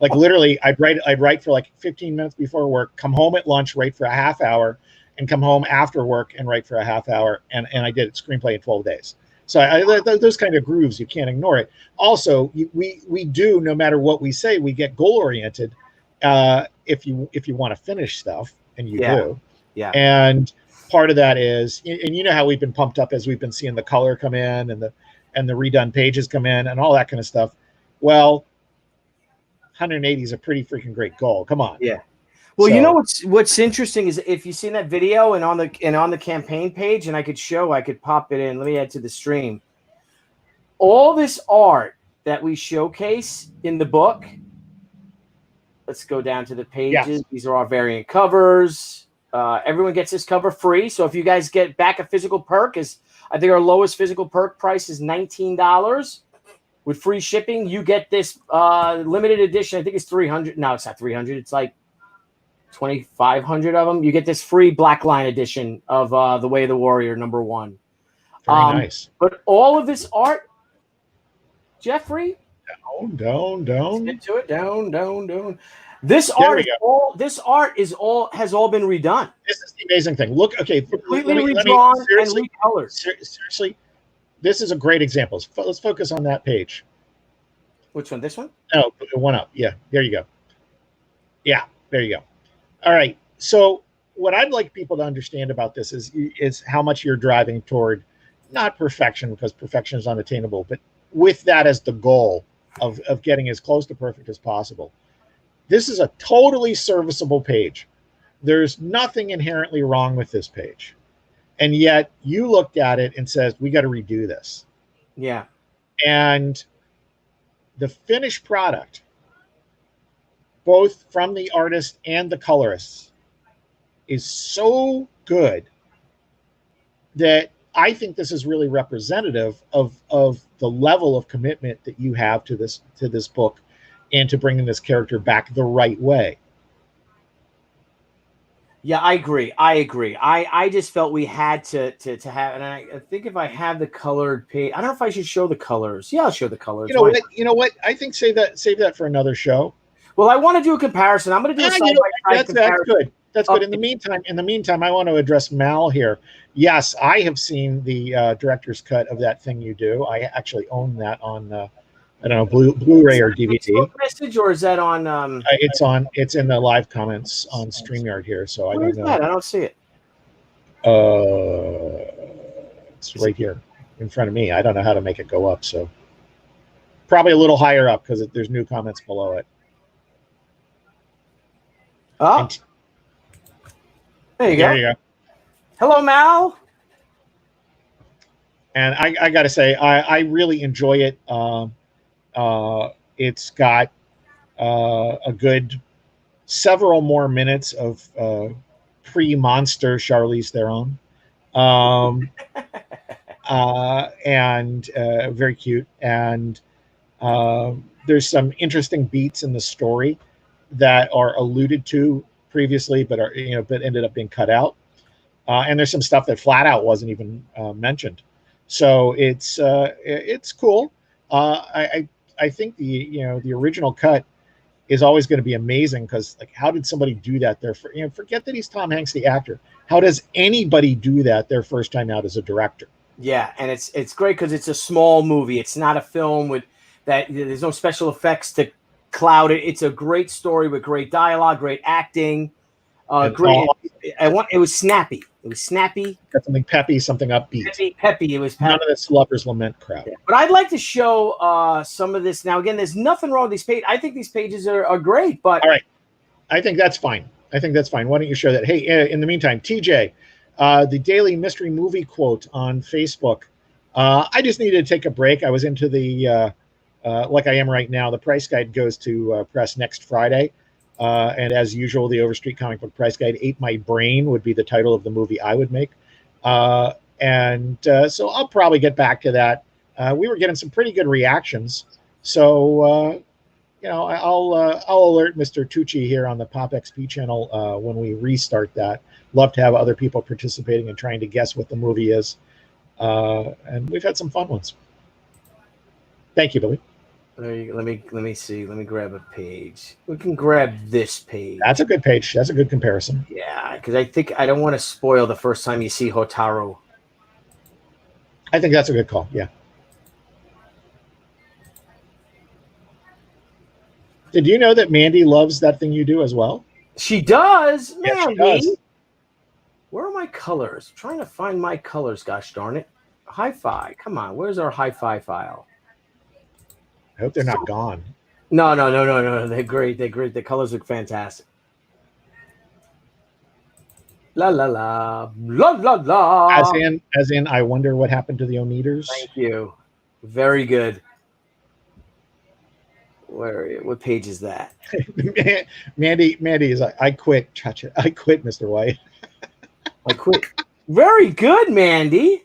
Like literally, I'd write for like 15 minutes before work, come home at lunch, write for a half hour, and come home after work and write for a half hour. And I did a screenplay in 12 days. So those kind of grooves, you can't ignore it. Also, we do, no matter what we say, we get goal oriented. If you want to finish stuff, and you do. Yeah. And part of that is, and you know how we've been pumped up as we've been seeing the color come in and the redone pages come in and all that kind of stuff. Well, 180 is a pretty freaking great goal. Come on. Yeah. Well, you know what's interesting is if you've seen that video and on the campaign page, and I could pop it in. Let me add to the stream. All this art that we showcase in the book. Let's go down to the pages. Yes. These are our variant covers. Everyone gets this cover free. So if you guys get back a physical perk, I think our lowest physical perk price is $19. With free shipping, you get this limited edition. I think it's 300. No, it's not 300. It's like 2,500 of them. You get this free Black Line edition of The Way of the Warrior #1. Very nice. But all of this art, Jeffrey. Down. Get to it. Down. This art has all been redone. This is the amazing thing. Look, okay, completely redrawn and recolored. Seriously. This is a great example. Let's focus on that page. Which one? This one? No, one up. Yeah, there you go. Yeah, there you go. All right. So what I'd like people to understand about this is how much you're driving toward, not perfection, because perfection is unattainable, but with that as the goal of getting as close to perfect as possible. This is a totally serviceable page. there's nothing inherently wrong with this page. And yet you looked at it and says, we got to redo this. Yeah. And the finished product, both from the artist and the colorists, is so good that I think this is really representative of the level of commitment that you have to this book and to bringing this character back the right way. Yeah, I agree. I just felt we had to have, and I think if I have the colored page, I don't know if I should show the colors. Yeah, I'll show the colors. You know what? I think save that for another show. Well, I want to do a comparison. I'm going to do a side-by-side comparison. That's good. That's good. In the meantime, I want to address Mal here. Yes, I have seen the director's cut of that thing you do. I actually own that on I don't know, Blu-ray or DVD. Message, or is that on? It's in the live comments on StreamYard here. So I don't know. That? I don't see it. It's right here in front of me. I don't know how to make it go up. So probably a little higher up because there's new comments below it. Oh, there you go. Hello, Mal. And I got to say, I really enjoy it. It's got a good several more minutes of pre-monster Charlize Theron, and very cute. And there's some interesting beats in the story that are alluded to previously, but ended up being cut out. And there's some stuff that flat out wasn't even mentioned. So it's cool. I think the original cut is always going to be amazing because, like, how did somebody do that? Forget that he's Tom Hanks, the actor. How does anybody do that their first time out as a director? Yeah, and it's great because it's a small movie. It's not a film with that. There's no special effects to cloud it. It's a great story with great dialogue, great acting. Great. It was snappy. It was snappy. Got something peppy, something upbeat. Peppy. It was peppy. None of this Lover's Lament crap. Yeah. But I'd like to show some of this. Now, again, there's nothing wrong with these pages. I think these pages are great. But all right. I think that's fine. Why don't you show that? Hey, in the meantime, TJ, the Daily Mystery Movie Quote on Facebook. I just needed to take a break. I was into the, like I am right now, the price guide goes to press next Friday. And as usual, the Overstreet Comic Book Price Guide Ate My Brain would be the title of the movie I would make. So I'll probably get back to that. We were getting some pretty good reactions. So, I'll alert Mr. Tucci here on the Pop XP channel when we restart that. Love to have other people participating and trying to guess what the movie is. And we've had some fun ones. Thank you, Billy. Let me see. Let me grab a page. We can grab this page. That's a good page. That's a good comparison. Yeah, because I think I don't want to spoil the first time you see Hotaru. I think that's a good call. Yeah. Did you know that Mandy loves that thing you do as well? She does, Mandy. Yes, she does. Where are my colors? I'm trying to find my colors. Gosh darn it! Hi-Fi. Come on. Where's our Hi-Fi file? I hope they're not gone. No. They're great. The colors look fantastic. La la la la la la. As in, I wonder what happened to the Oneaters. Thank you. Very good. Where are you? What page is that? Mandy is like, I quit. I quit, Mr. White. I quit. Very good, Mandy.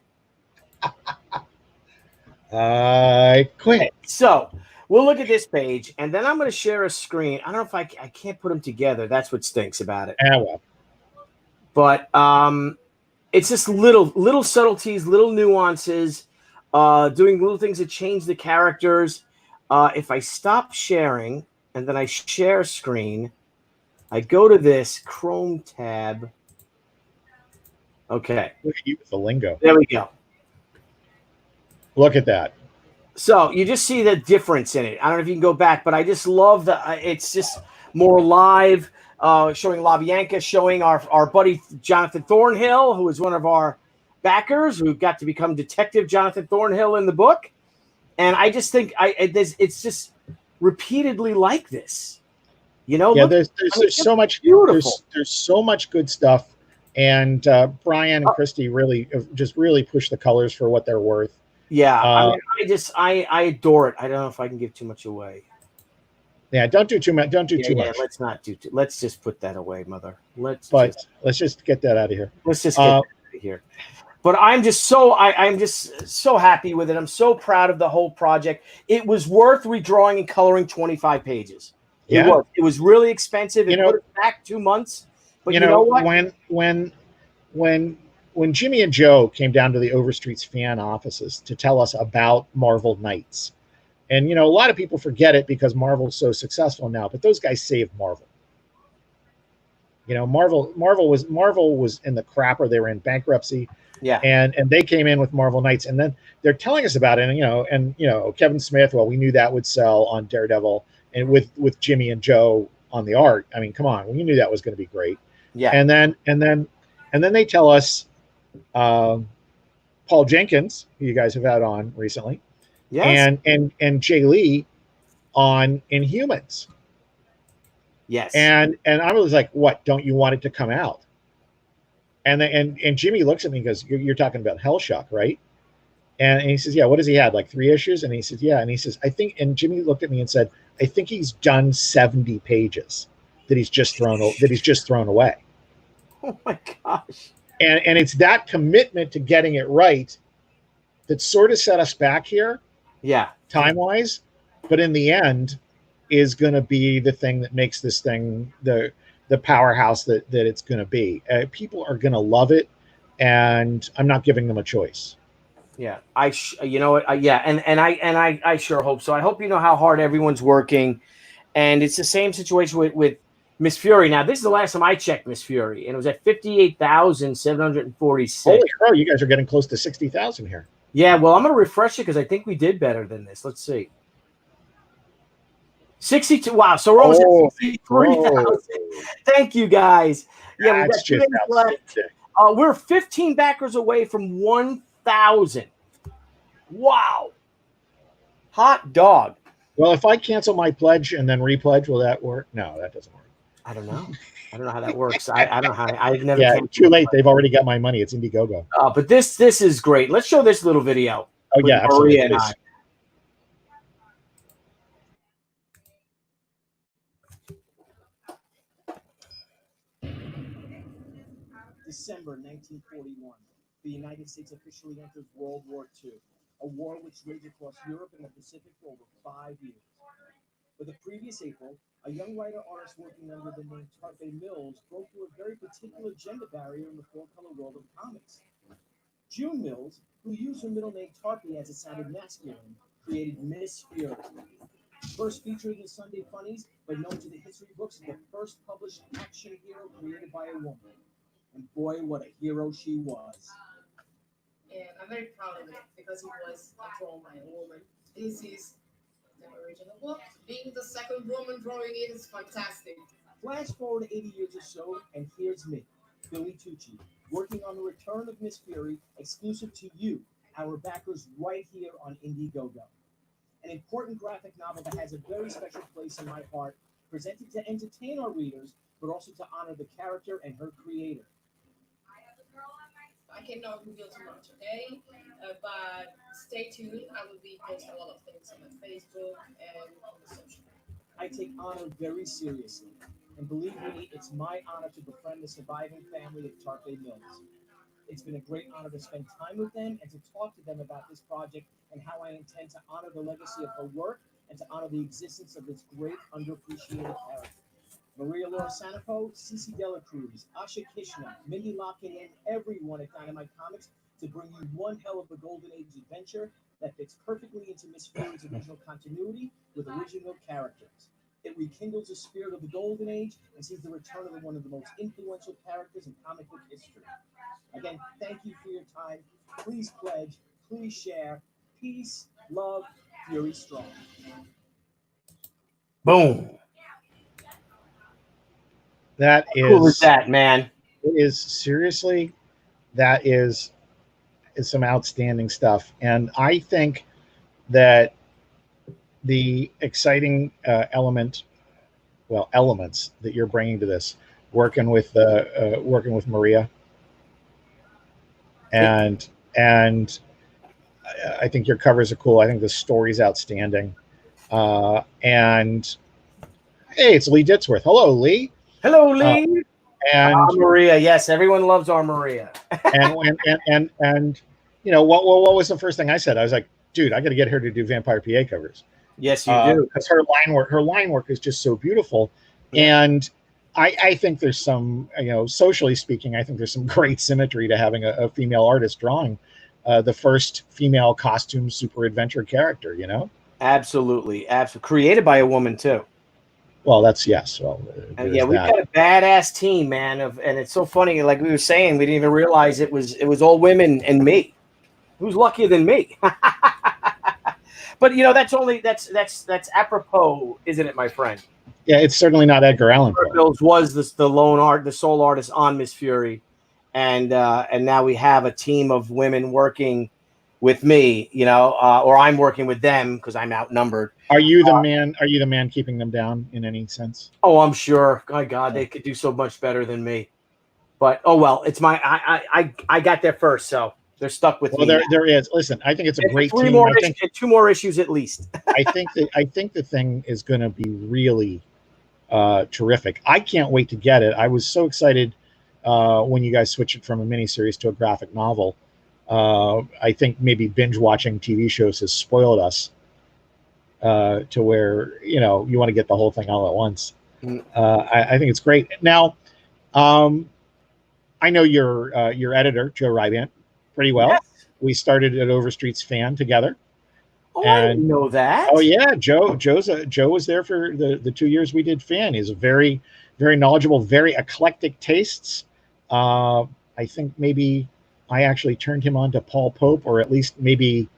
I quit. Okay, so we'll look at this page, and then I'm going to share a screen. I don't know if I can't put them together. That's what stinks about it. Well. But it's just little subtleties, little nuances, doing little things that change the characters. If I stop sharing and then I share screen, I go to this Chrome tab. Okay. Look at you with the lingo. There we go. Look at that. So you just see the difference in it. I don't know if you can go back, but I just love it's just more live, showing LaBianca, showing our buddy Jonathan Thornhill, who is one of our backers, who got to become Detective Jonathan Thornhill in the book. And I just think it's just repeatedly like this. You know, Yeah, look, there's so much beautiful. There's so much good stuff, and Brian and Christy really push the colors for what they're worth. Yeah, I mean, I adore it. I don't know if I can give too much away. Yeah, don't do too much. Don't do too much. Let's not do. Let's just put that away, Mother. Let's just get that out of here. Let's just get that out of here. But I'm just so happy with it. I'm so proud of the whole project. It was worth redrawing and coloring 25 pages. It was. It was really expensive. It put us back 2 months. But you know what? When Jimmy and Joe came down to the Overstreet's fan offices to tell us about Marvel Knights, and a lot of people forget it because Marvel's so successful now, but those guys saved Marvel. Marvel was in the crapper. They were in bankruptcy. Yeah. And they came in with Marvel Knights, and then they're telling us about it. And Kevin Smith, well, we knew that would sell on Daredevil, and with Jimmy and Joe on the art. I mean, come on, we knew that was going to be great. Yeah. And then they tell us Paul Jenkins, who you guys have had on recently, yes, and Jay Lee on Inhumans. Yes. And I was like, what? Don't you want it to come out? And Jimmy looks at me and goes, you're talking about Hellshock, right? And he says, yeah, what has he had? Like 3 issues? And he says, yeah. And he says, I think, and Jimmy looked at me and said, I think he's done 70 pages that he's just thrown away. Oh my gosh. And it's that commitment to getting it right that sort of set us back here. Yeah. Time-wise. But in the end is going to be the thing that makes this thing the powerhouse that it's going to be. People are going to love it, and I'm not giving them a choice. Yeah, you know what? Yeah, and I sure hope so. I hope you know how hard everyone's working, and it's the same situation with Miss Fury. Now, this is the last time I checked Miss Fury, and it was at 58,746. Holy crow! You guys are getting close to 60,000 here. Yeah, well, I'm going to refresh it because I think we did better than this. Let's see. 62. Wow. So we're almost at 63,000. Thank you, guys. Yeah, that's just left. We're 15 backers away from 1,000. Wow. Hot dog. Well, if I cancel my pledge and then repledge, will that work? No, that doesn't work. I don't know. I don't know how that works. I don't know how. I've never. Yeah, too late. They've already got my money. It's Indiegogo. But this is great. Let's show this little video. Oh yeah, absolutely. December 1941, the United States officially enters World War II, a war which raged across Europe and the Pacific for over 5 years. But the previous April, a young writer-artist working under the name Tarpe Mills broke through a very particular gender barrier in the four-color world of comics. June Mills, who used her middle name Tarpe as it sounded masculine, created Miss Fury. First featured in the Sunday Funnies, but known to the history books as the first published action hero created by a woman. And boy, what a hero she was. And I'm very proud of it because it was drawn by a woman. This is the original book. Being the second woman drawing it is fantastic. Flash forward 80 years or so, and here's me, Billy Tucci, working on the return of Miss Fury, exclusive to you, our backers, right here on Indiegogo. An important graphic novel that has a very special place in my heart, presented to entertain our readers, but also to honor the character and her creator. I cannot reveal too much, okay? But stay tuned. I will be posting a lot of things on my Facebook and on the social. I take honor very seriously, and believe me, it's my honor to befriend the surviving family of Tarpe Mills. It's been a great honor to spend time with them and to talk to them about this project and how I intend to honor the legacy of her work and to honor the existence of this great underappreciated character. Maria Laura Sanfo, Cece Dela Cruz, Asha Kishna, Mindy Locken, and everyone at Dynamite Comics to bring you one hell of a Golden Age adventure that fits perfectly into Miss Fury's original continuity with original characters. It rekindles the spirit of the Golden Age and sees the return of one of the most influential characters in comic book history. Again, thank you for your time. Please pledge, please share. Peace, love, Fury strong. Boom. That is How cool is that, man? It is seriously, that is some outstanding stuff. And I think that the exciting element elements that you're bringing to this, working with Maria, and I think your covers are cool. I think the story's outstanding. And hey, it's Lee Ditzworth. Hello, Lee. Hello, Lee. And Maria, yes, everyone loves our Maria. and you know what was the first thing I said? I was like, dude, I got to get her to do Vampire PA covers. Yes, you do. Because her line work is just so beautiful. Yeah. And I think there's some, socially speaking, I think there's some great symmetry to having a female artist drawing the first female costume super adventure character, Absolutely. Created by a woman too. Well, that's yes. Well, yeah, we've got a badass team, man. And it's so funny. Like we were saying, we didn't even realize it was all women and me. Who's luckier than me? But that's apropos, isn't it, my friend? Yeah, it's certainly not Edgar Allan Poe. Bills was the sole artist on Miss Fury, and now we have a team of women working with me, or I'm working with them because I'm outnumbered. Are you the man? Are you the man keeping them down in any sense? Oh, I'm sure. My God, they could do so much better than me. But oh well, it's I got there first, so they're stuck with me. Well, there is. Listen, I think it's a great team. Two more issues at least. I think the thing is going to be really terrific. I can't wait to get it. I was so excited when you guys switched it from a miniseries to a graphic novel. I think maybe binge watching TV shows has spoiled us to where you want to get the whole thing all at once. I think it's great. Now, I know your editor, Joe Rybant, pretty well. Yes. We started at Overstreet's Fan together. Oh, I didn't know that. Oh yeah, Joe was there for the 2 years we did Fan. He's a very, very knowledgeable, very eclectic tastes. I think maybe I actually turned him on to Paul Pope, or at least maybe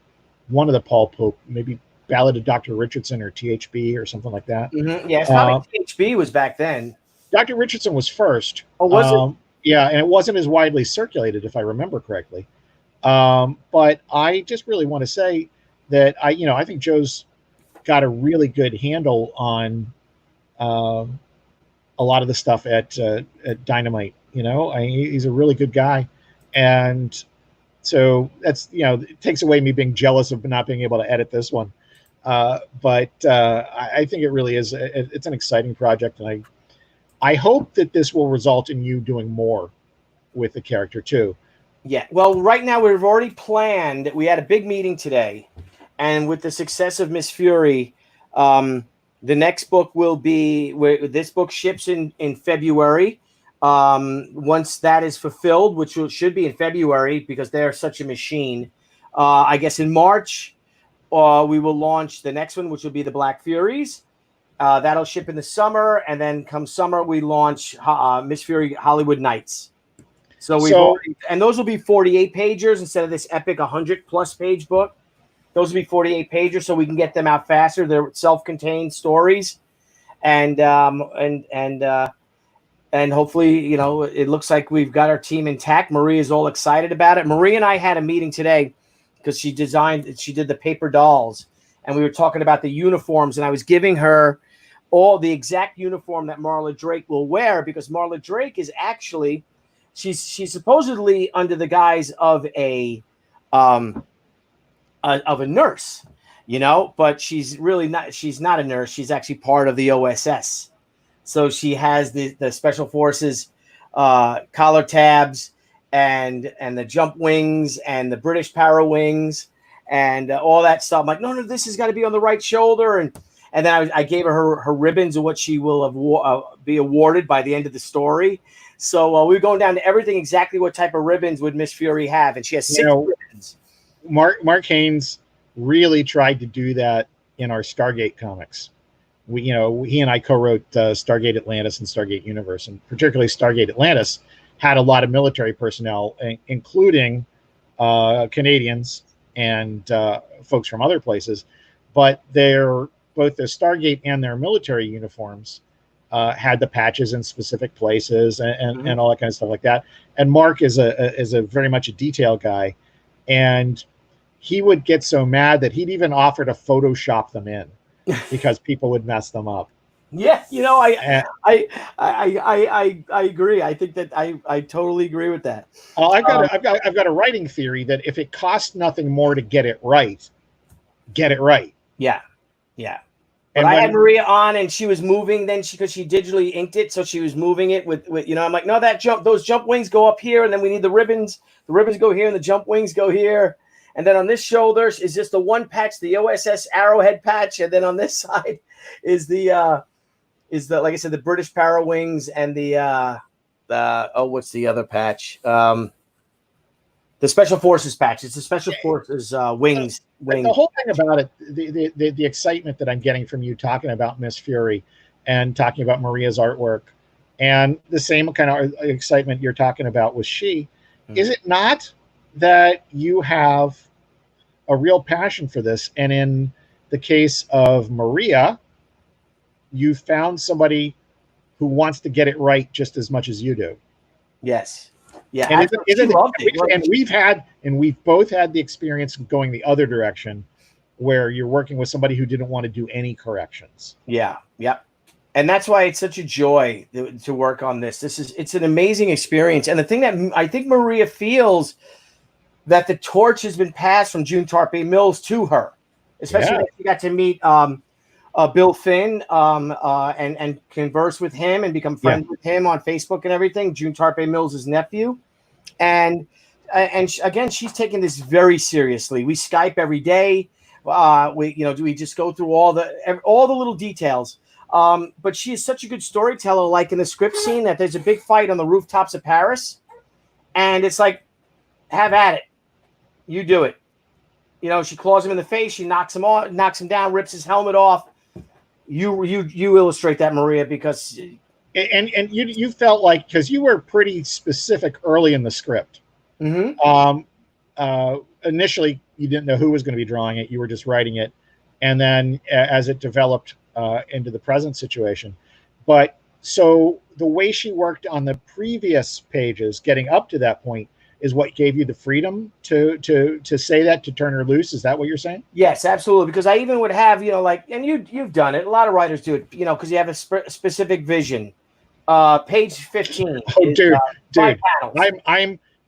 one of the Paul Pope, maybe Ballad of Dr. Richardson or THB or something like that. Mm-hmm. Yeah, it's probably THB was back then. Dr. Richardson was first. Oh, was it? Yeah, and it wasn't as widely circulated, if I remember correctly. But I just really want to say that I think Joe's got a really good handle on a lot of the stuff at Dynamite. He's a really good guy, and so that's it takes away me being jealous of not being able to edit this one. But I think it really is. It's an exciting project, and I hope that this will result in you doing more with the character too. Yeah. Well, right now we've already planned. We had a big meeting today, and with the success of Miss Fury, the next book will be this book ships in February. Once that is fulfilled, which should be in February because they're such a machine. I guess in March, we will launch the next one, which will be the Black Furies. That'll ship in the summer, and then come summer we launch Miss Fury Hollywood Nights. And those will be 48 pagers instead of this epic 100+ page book. Those will be 48 pagers, so we can get them out faster. They're self-contained stories, and hopefully, it looks like we've got our team intact. Maria's all excited about it. Maria and I had a meeting today because she did the paper dolls, and we were talking about the uniforms, and I was giving her all the exact uniform that Marla Drake will wear, because Marla Drake is actually, she's supposedly under the guise of a nurse, but she's really not. She's not a nurse. She's actually part of the OSS. So she has the Special Forces collar tabs and the jump wings and the British para wings and all that stuff. I'm like, no, this has got to be on the right shoulder. And then I gave her ribbons of what she will be awarded by the end of the story. So we're going down to everything, exactly what type of ribbons would Miss Fury have. And she has 6 ribbons. Mark Haynes really tried to do that in our Stargate comics. He and I co-wrote Stargate Atlantis and Stargate Universe, and particularly Stargate Atlantis had a lot of military personnel, including Canadians and folks from other places. But both their Stargate and their military uniforms had the patches in specific places and all that kind of stuff like that. And Mark is a very much a detail guy, and he would get so mad that he'd even offer to Photoshop them in because people would mess them up. Yeah, And, I agree. I think that I totally agree with that. I've got a writing theory that if it costs nothing more to get it right, get it right. Yeah, yeah. But And I had when Maria on, and she was moving. Then because she digitally inked it, so she was moving it with. I'm like, no, those jump wings go up here, and then we need the ribbons. The ribbons go here, and the jump wings go here. And then on this shoulder is just the one patch, the OSS Arrowhead patch, and then on this side is the like I said, the British Para Wings and what's the other patch? The Special Forces patch. It's the Special Forces wings. the whole thing about it, the excitement that I'm getting from you talking about Miss Fury and talking about Maria's artwork, and the same kind of excitement you're talking about with She, is it not that you have a real passion for this? And in the case of Maria, you found somebody who wants to get it right just as much as you do. Yes. Yeah, and we've both had the experience of going the other direction, where you're working with somebody who didn't want to do any corrections. Yeah, yep. And that's why it's such a joy to work on this. It's an amazing experience. And the thing that I think Maria feels that the torch has been passed from June Tarpe Mills to her, especially when she got to meet Bill Finn and converse with him and become friends with him on Facebook and everything. June Tarpe Mills' nephew, and again, she's taking this very seriously. We Skype every day. We just go through all the little details. But she is such a good storyteller. Like in the script scene, that there's a big fight on the rooftops of Paris, and it's like, have at it, you do it. She claws him in the face. She knocks him down, rips his helmet off. You illustrate that, Maria, because you felt like, because you were pretty specific early in the script. Mm-hmm. Initially, you didn't know who was going to be drawing it. You were just writing it, and then as it developed into the present situation. But so the way she worked on the previous pages, getting up to that point, is what gave you the freedom to say that, to turn her loose. Is that what you're saying? Yes, absolutely. Because I even would have, and you've done it. A lot of writers do it, because you have a specific vision. Page 15. Oh, dude,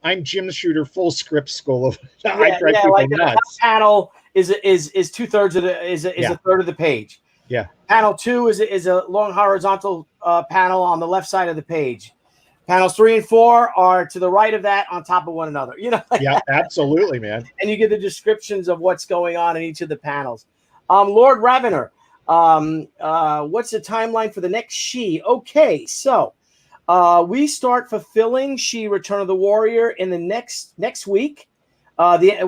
I'm Jim Shooter, full script school of. I drive people nuts. The panel is 2/3 of a third of the page. Yeah. Panel 2 is a long horizontal panel on the left side of the page. Panels 3 and 4 are to the right of that, on top of one another. Yeah, absolutely, man. And you get the descriptions of what's going on in each of the panels. Lord Ravener, what's the timeline for the next She? Okay, so we start fulfilling She Return of the Warrior in the next week. Not this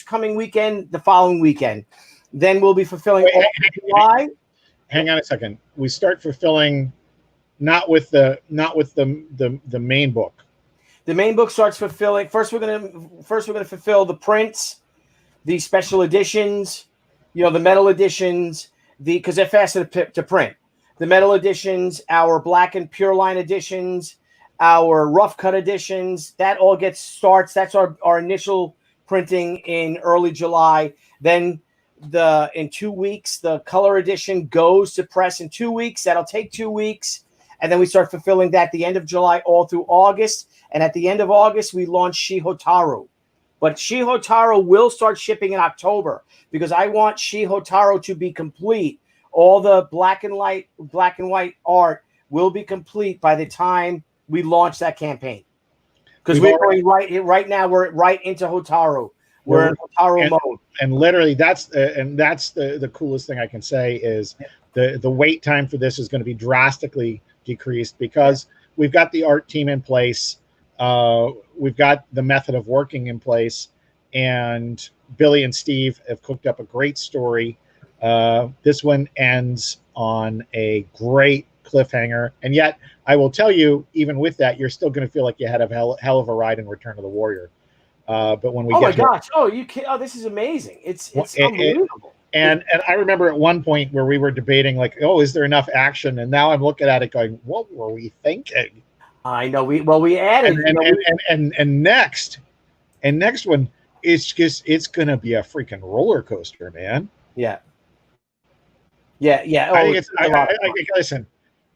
coming weekend, the following weekend. Then we'll be fulfilling July. Hang on a second. We start fulfilling. Not with the main book. The main book starts fulfilling. First, we're gonna fulfill the prints, the special editions, the metal editions, because they're faster to print. The metal editions, our black and pure line editions, our rough cut editions. That all starts. That's our initial printing in early July. Then in 2 weeks, the color edition goes to press in 2 weeks. That'll take 2 weeks. And then we start fulfilling that at the end of July all through August. And at the end of August, we launch She Hotaru. But She Hotaru will start shipping in October, because I want She Hotaru to be complete. All the black and white art will be complete by the time we launch that campaign. Because we're going right now. We're right into Hotaru. We're in Hotaru mode. And literally, that's the coolest thing I can say is the wait time for this is going to be drastically decreased, because we've got the art team in place, we've got the method of working in place, and Billy and Steve have cooked up a great story. This one ends on a great cliffhanger, and yet I will tell you, even with that, you're still going to feel like you had a hell of a ride in Return of the Warrior. But when we this is amazing. It's unbelievable. And I remember at one point where we were debating, like, is there enough action? And now I'm looking at it going, what were we thinking? I know we added and next one, it's going to be a freaking roller coaster, man. Yeah. Yeah. Oh, I think it's. Listen,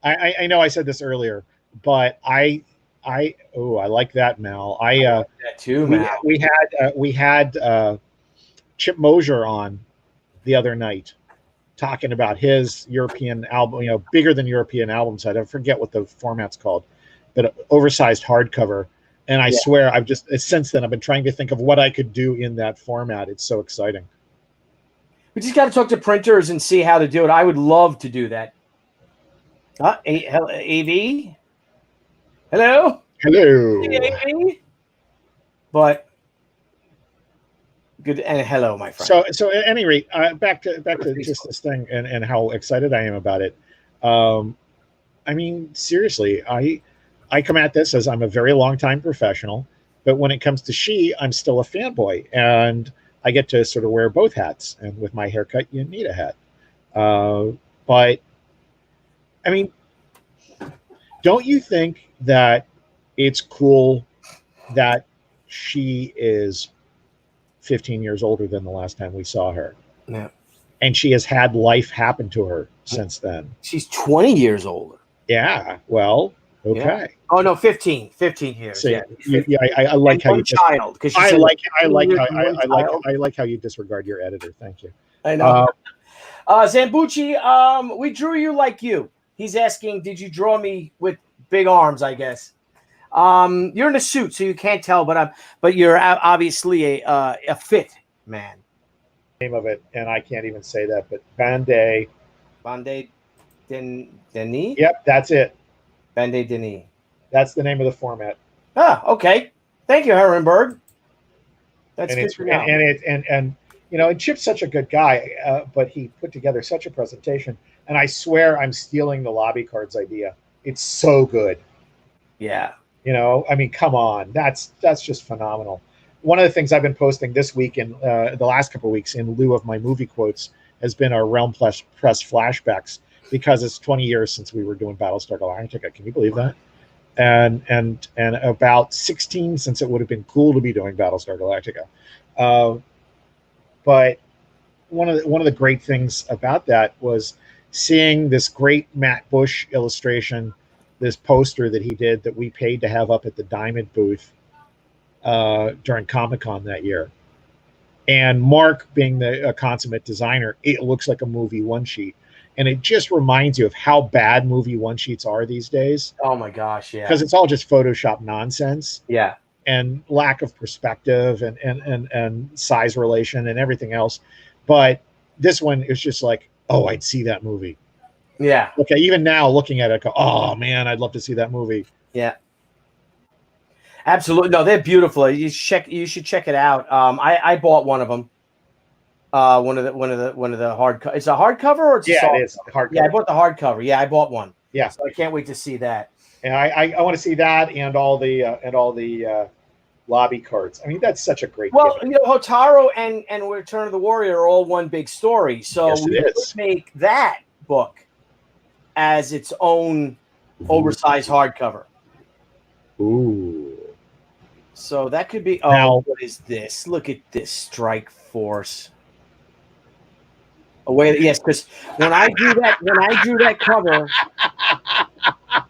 I know I said this earlier, but I like that, Mal. that too, man. We had Chip Mosier on the other night talking about his European album, bigger than European album set. I forget what the format's called, but oversized hardcover. And I swear, since then I've been trying to think of what I could do in that format. It's so exciting. We just got to talk to printers and see how to do it. I would love to do that. AV? Hello? Hello. AV? But good, and hello, my friend. So at any rate, back to just this thing and how excited I am about it. I mean, seriously, I come at this as I'm a very long time professional, but when it comes to She, I'm still a fanboy, and I get to sort of wear both hats. And with my haircut, you need a hat. But I mean, don't you think that it's cool that she is 15 years older than the last time we saw her? Yeah. And she has had life happen to her since then. She's 20 years older. Yeah. Well, okay. Yeah. Oh no, 15 years. So, yeah. I like how you child because I like how you disregard your editor. Thank you. I know. Zambucci, we drew you like you. He's asking, did you draw me with big arms? I guess. You're in a suit, so you can't tell, but you're obviously a fit man. Name of it, and I can't even say that, but Bande Denis. Yep, that's it. Bande Denis. That's the name of the format. Ah, okay. Thank you, Herrenberg. That's and good it's for now. And Chip's such a good guy, but he put together such a presentation. And I swear I'm stealing the lobby cards idea. It's so good. Yeah. I mean, come on. That's just phenomenal. One of the things I've been posting this week and the last couple of weeks in lieu of my movie quotes has been our Realm Press flashbacks, because it's 20 years since we were doing Battlestar Galactica. Can you believe that? And about 16 since it would have been cool to be doing Battlestar Galactica. But one of the great things about that was seeing this great Matt Bush illustration, this poster that he did that we paid to have up at the Diamond booth during Comic-Con that year. And Mark, being a consummate designer, it looks like a movie one-sheet. And it just reminds you of how bad movie one-sheets are these days. Oh, my gosh, yeah. Because it's all just Photoshop nonsense. Yeah. And lack of perspective and size relation and everything else. But this one is just like, oh, I'd see that movie. Yeah. Okay, even now looking at it, I go, oh, man, I'd love to see that movie. Yeah. Absolutely. No, they're beautiful. You should check it out. I bought one of them. One of the hardcover. It's a hardcover or it's a soft? It is hardcover. Yeah, I bought the hardcover. Yeah, I bought one. Yeah. So I can't wait to see that. And I want to see that and all the lobby cards. I mean, that's such a great. Well, Hotaro and Return of the Warrior are all one big story. So yes, we could make that book as its own oversized hardcover. Ooh. So that could be. Now, what is this? Look at this Strike Force. Yes, because when I drew that cover,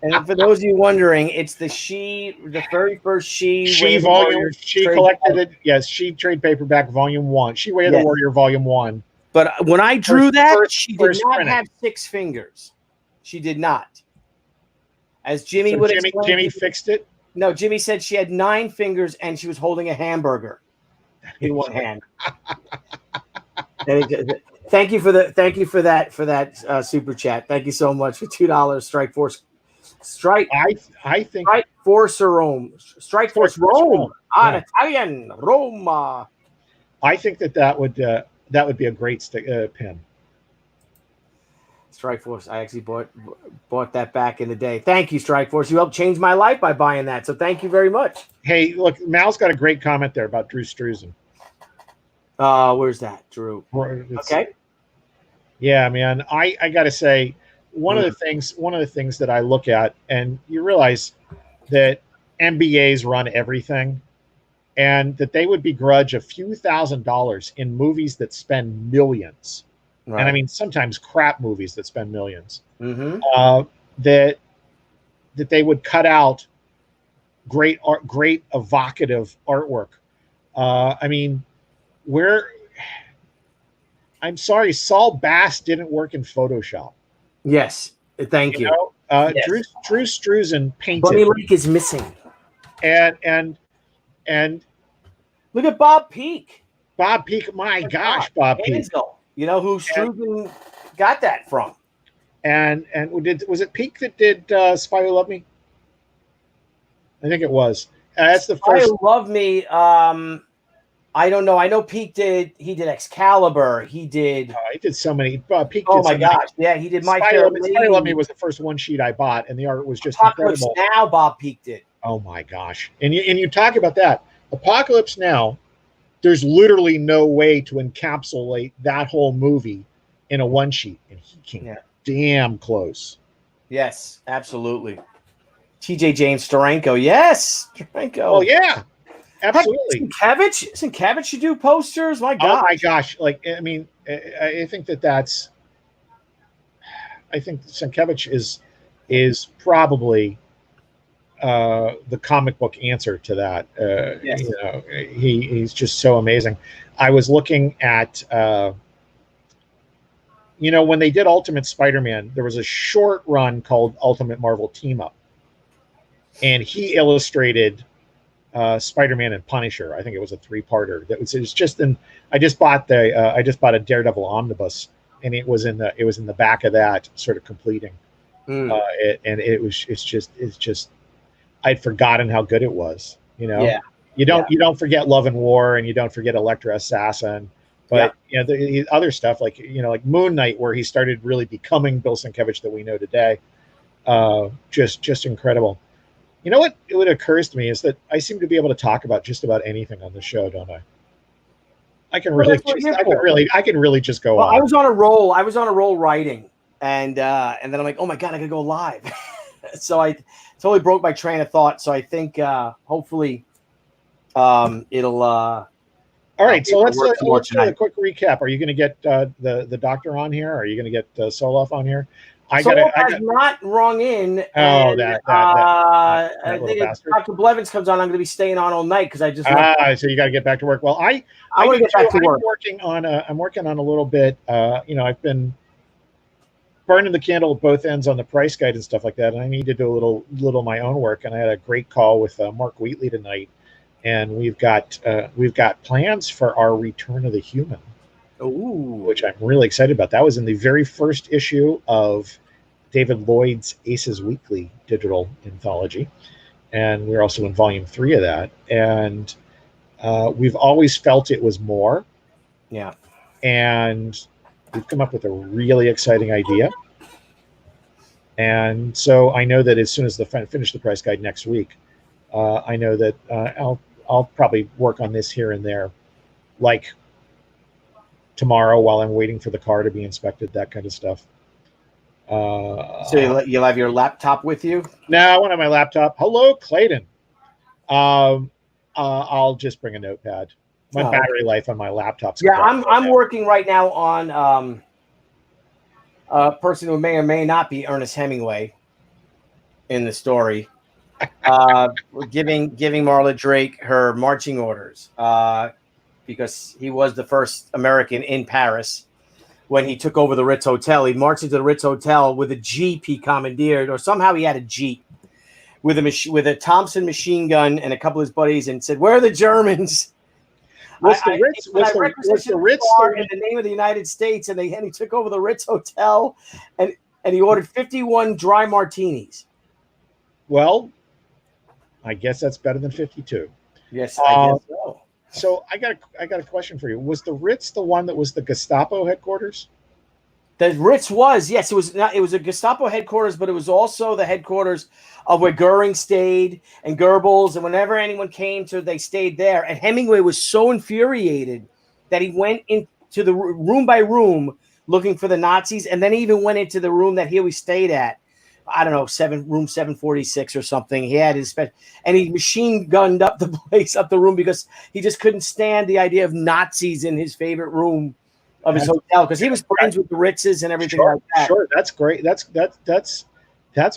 and for those of you wondering, it's the very first She volume. She collected it. Yes, She trade paperback volume 1. She Way of the Warrior volume 1. But when I drew she did not have 6 fingers. She did not. As Jimmy would explain. Jimmy fixed it. No, Jimmy said she had 9 fingers and she was holding a hamburger in one hand. Thank you for that super chat. Thank you so much for $2. Strike Force. I think Strike Force Rome. Strike Force Rome. Italian Roma. I think that would be a great pin. Strike Force. I actually bought that back in the day. Thank you, Strike Force. You helped change my life by buying that. So thank you very much. Hey, look, Mal's got a great comment there about Drew Struzan. Where's that, Drew? Okay. Yeah, man. I gotta say, one of the things that I look at, and you realize that MBAs run everything, and that they would begrudge a few $1,000s in movies that spend millions. Right. and I mean sometimes crap movies that spend millions, Mm-hmm. that they would cut out great art, great evocative artwork. I mean, where I'm sorry, Saul Bass didn't work in Photoshop. Yes. Thank you. know, Yes. Drew Struzan Bunny painted, Lake is missing. and Look at Bob Peak. Bob Peak. My gosh, Bob Peak. Hansel. You know who Struzan got that from? And was it Peak that did Spy Who Loved Me? I think it was. That's the first. I Love Me. I don't know. I know Peak did. He did Excalibur. He did. He did so many. Peak. Oh did my so gosh! Yeah, he did My Spy Fair Who Loved Lady. Me was the first one sheet I bought, and the art was just Apocalypse incredible. Now, Bob Peak did. Oh my gosh! And you talk about that Apocalypse Now. There's literally no way to encapsulate that whole movie in a one sheet, and he came damn close. Yes, absolutely. T.J. James Steranko. Yes, Steranko. Oh yeah, absolutely. Sienkiewicz should do posters. My God. Oh my gosh! Like, I mean, I think that's. I think Sienkiewicz is probably the comic book answer to that. Yes. You know, he's just so amazing. I was looking at, you know, when they did Ultimate Spider-Man, there was a short run called Ultimate Marvel Team Up, and he illustrated Spider-Man and Punisher. I think it was a 3-parter. It was just in. I just bought a Daredevil omnibus, and it was in the back of that, sort of completing. It's just. I'd forgotten how good it was. You know, you don't forget Love and War, and you don't forget Elektra Assassin, but you know the other stuff like like Moon Knight, where he started really becoming Bill Sienkiewicz that we know today. Just incredible. You know what occurs to me is that I seem to be able to talk about just about anything on the show, don't I? I can really just go on. I was on a roll. I was on a roll writing, and then I'm like, oh my God, I gotta go live. So I totally broke my train of thought. So I think hopefully it'll. All right, so let's do a quick recap. Are you going to get the doctor on here? Are you going to get Soloff on here? I got not rung in. Oh, and, that I little think bastard. Dr. Blevins comes on. I'm going to be staying on all night because I just. So you got to get back to work. Well, I want to get back to work. I'm working on a little bit. I've been burning the candle at both ends on the price guide and stuff like that, and I need to do a little my own work. And I had a great call with Mark Wheatley tonight, and we've got plans for our Return of the Human, which I'm really excited about. That was in the very first issue of David Lloyd's Aces Weekly digital anthology, and we're also in volume 3 of that. And we've always felt it was more. Yeah. And we've come up with a really exciting idea. And so I know that as soon as finish the price guide next week, I know that I'll probably work on this here and there, like tomorrow while I'm waiting for the car to be inspected, that kind of stuff. So you'll have your laptop with you? No, I won't have my laptop. Hello, Clayton. I'll just bring a notepad. My battery life on my laptop's I'm working right now on a person who may or may not be Ernest Hemingway in the story, giving Marla Drake her marching orders because he was the first American in Paris when he took over the Ritz Hotel. He marched into the Ritz Hotel with a Jeep he commandeered, or somehow he had a Jeep with a Thompson machine gun and a couple of his buddies, and said, "Where are the Germans?" Was the Ritz in the name of the United States, and he took over the Ritz Hotel, and he ordered 51 dry martinis. Well, I guess that's better than 52. Yes, I guess so. So I got a question for you. Was the Ritz the one that was the Gestapo headquarters? The Ritz was, yes, it was not. It was a Gestapo headquarters, but it was also the headquarters of where Goering stayed and Goebbels, and whenever anyone came to, they stayed there. And Hemingway was so infuriated that he went into the room by room looking for the Nazis, and then he even went into the room that he always stayed at. I don't know, room 746 or something. He had his and he machine gunned up the place, up the room, because he just couldn't stand the idea of Nazis in his favorite room of his hotel because he was friends with the Ritzes and everything like that. Sure, that's great. That's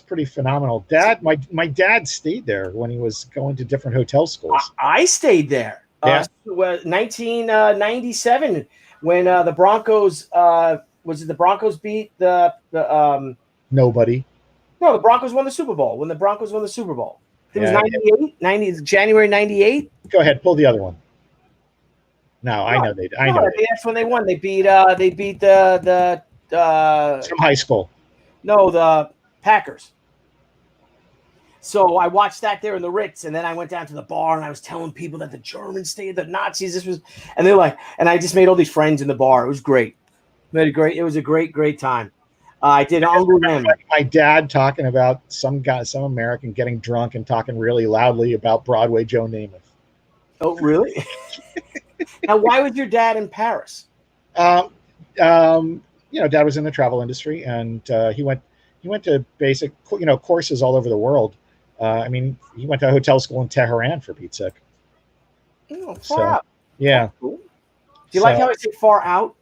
pretty phenomenal. Dad, my dad stayed there when he was going to different hotel schools. I stayed there. Yeah. 1997 when the Broncos was it the Broncos beat the Nobody. No, the Broncos won the Super Bowl. When the Broncos won the Super Bowl. It was 98, January 98. Go ahead, pull the other one. No, I know they. I know. That's when they won. They beat the some high school. No, the Packers. So I watched that there in the Ritz, and then I went down to the bar and I was telling people that the Germans stayed, the Nazis. And they're like, and I just made all these friends in the bar. It was great. It was a great time. I did Uncle Them. My dad talking about some American getting drunk and talking really loudly about Broadway Joe Namath. Oh, really? Now, why was your dad in Paris? Dad was in the travel industry, and he went to basic, courses all over the world. He went to a hotel school in Tehran, for Pete's sake. Oh, far out. Yeah. Oh, cool. Do you like how I say far out?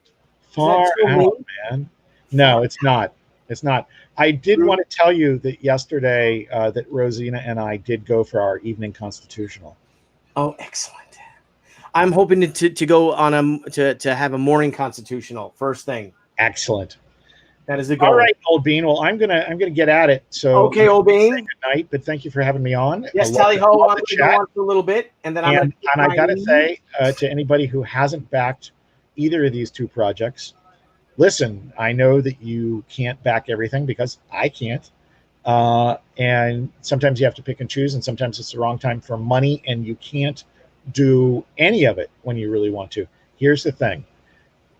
Far out, man. No, it's not. It's not. I did want to tell you that yesterday that Rosina and I did go for our evening constitutional. Oh, excellent. I'm hoping to go on to have a morning constitutional first thing. Excellent. That is the goal. All right, Old Bean. Well, I'm gonna get at it. So okay, Old Bean. Good night, but thank you for having me on. Yes, Tally Ho. I'm going to go on for a little bit, and then and I gotta say to anybody who hasn't backed either of these two projects, listen. I know that you can't back everything because I can't, and sometimes you have to pick and choose, and sometimes it's the wrong time for money, and you can't do any of it when you really want to. Here's the thing.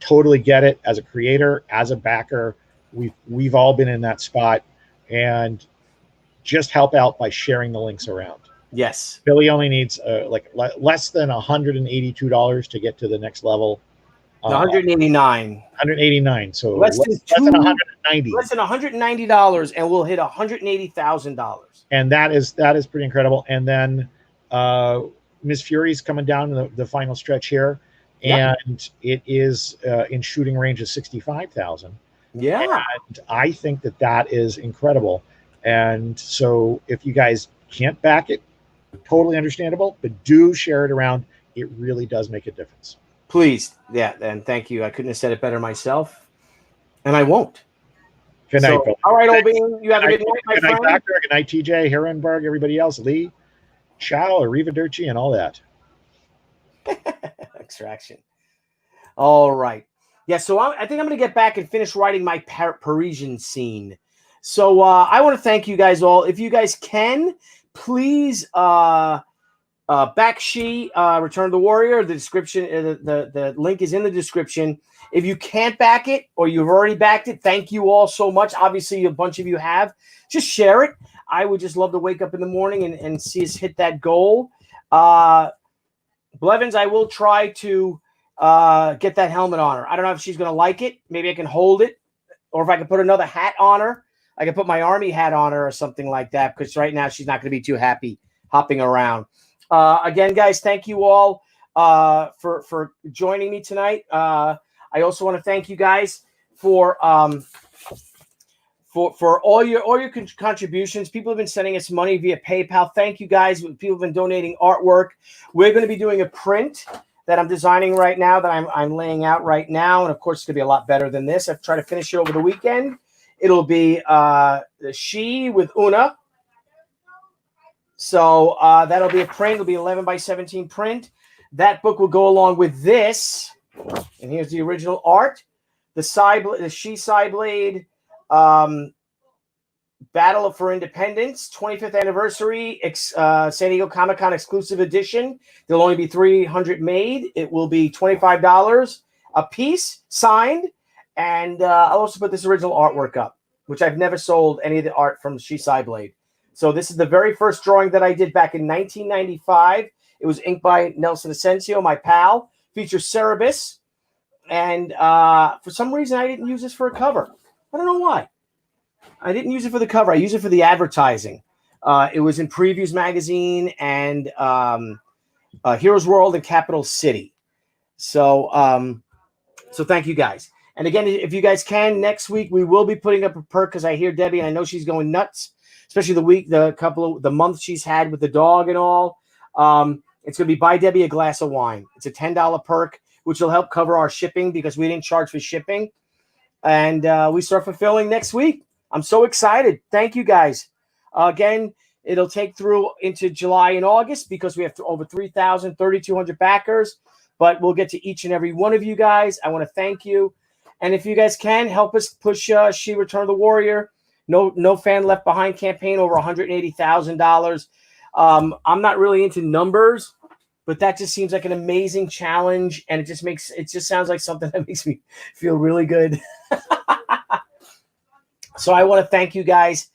Totally get it. As a creator, as a backer, we've all been in that spot, and just help out by sharing the links around. Yes. Billy only needs less than $182 to get to the next level. 189. 189. So less than 190. Less than $190, and we'll hit $180,000. And that is pretty incredible. And then Ms. Fury's coming down the final stretch here, and it is in shooting range of 65,000. Yeah, and I think that is incredible. And so, if you guys can't back it, totally understandable, but do share it around. It really does make a difference. Please, yeah, and thank you. I couldn't have said it better myself, and I won't. Good night, Bill. All right, Old Bean, you have a good night, my friend. Good night, Doctor. Good night, TJ, Herrenberg, everybody else, Lee, Ciao, Arrivederci, and all that. Extraction. All right. Yeah, so I think I'm going to get back and finish writing my Parisian scene. So I want to thank you guys all. If you guys can, please back Return of the Warrior. The description, the link is in the description. If you can't back it or you've already backed it, thank you all so much. Obviously, a bunch of you have. Just share it. I would just love to wake up in the morning and see us hit that goal. Blevins, I will try to get that helmet on her. I don't know if she's going to like it. Maybe I can hold it, or if I can put another hat on her. I can put my army hat on her or something like that, because right now she's not going to be too happy hopping around. Again, guys, thank you all for joining me tonight. I also want to thank you guys for all your contributions. People have been sending us money via PayPal. Thank you, guys. People have been donating artwork. We're going to be doing a print that I'm designing right now, that I'm laying out right now. And of course, it's going to be a lot better than this. I've tried to finish it over the weekend. It'll be She with Una. So that'll be a print. It'll be 11 by 17 print. That book will go along with this. And here's the original art. The She Cyblade Battle for Independence, 25th anniversary, San Diego Comic-Con exclusive edition. There'll only be 300 made. It will be $25 a piece, signed. And I'll also put this original artwork up, which I've never sold any of the art from She Cyblade. So this is the very first drawing that I did back in 1995. It was inked by Nelson Asensio, my pal. Features Cerebus. And for some reason, I didn't use this for a cover. I don't know why. I didn't use it for the cover. I used it for the advertising. It was in Previews Magazine and Heroes World and Capital City. So So thank you guys. And again, if you guys can, next week we will be putting up a perk because I hear Debbie and I know she's going nuts, especially the month she's had with the dog and all. It's going to be buy Debbie a glass of wine. It's a $10 perk, which will help cover our shipping because we didn't charge for shipping. And we start fulfilling next week. I'm so excited. Thank you guys. Again, it'll take through into July and August because we have over 3,200 backers. But we'll get to each and every one of you guys. I want to thank you. And if you guys can, help us push She Return the Warrior. No Fan Left Behind campaign, over $180,000. I'm not really into numbers, but that just seems like an amazing challenge. And it just sounds like something that makes me feel really good. So I want to thank you guys.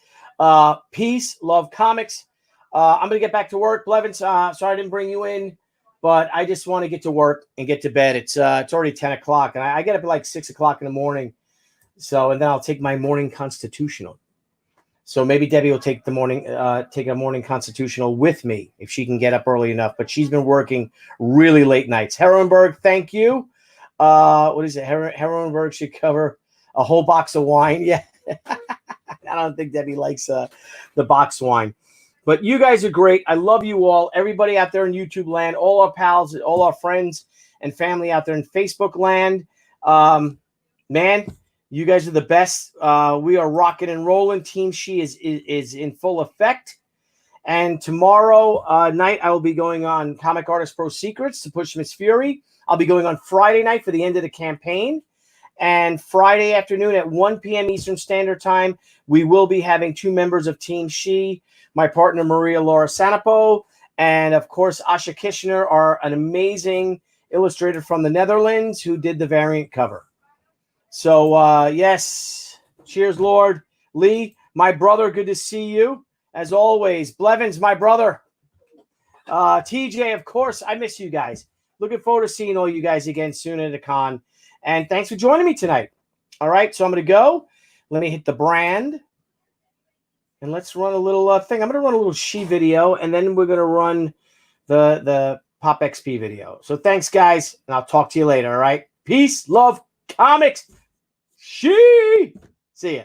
Peace, love comics. I'm going to get back to work. Blevins, sorry I didn't bring you in. But I just want to get to work and get to bed. It's already 10 o'clock, and I get up at like 6 o'clock in the morning. So, and then I'll take my morning constitutional. So maybe Debbie will take a morning constitutional with me if she can get up early enough. But she's been working really late nights. Herrenberg, thank you. What is it? Herrenberg should cover a whole box of wine. Yeah, I don't think Debbie likes the box wine. But you guys are great. I love you all. Everybody out there in YouTube land, all our pals, all our friends and family out there in Facebook land. Man, you guys are the best. We are rocking and rolling. Team She is in full effect. And tomorrow night, I will be going on Comic Artist Pro Secrets to push Miss Fury. I'll be going on Friday night for the end of the campaign. And Friday afternoon at 1 p.m. Eastern Standard Time, we will be having 2 members of Team She, my partner, Maria Laura Sanapo, and, of course, Asha Kishner, are an amazing illustrator from the Netherlands who did the variant cover. So, yes, cheers, Lord. Lee, my brother, good to see you, as always. Blevins, my brother. TJ, of course, I miss you guys. Looking forward to seeing all you guys again soon at a con. And thanks for joining me tonight. All right, so I'm going to go. Let me hit the brand. And let's run a little thing. I'm going to run a little She video, and then we're going to run the Pop XP video. So thanks, guys, and I'll talk to you later, all right? Peace, love, comics, She. See ya.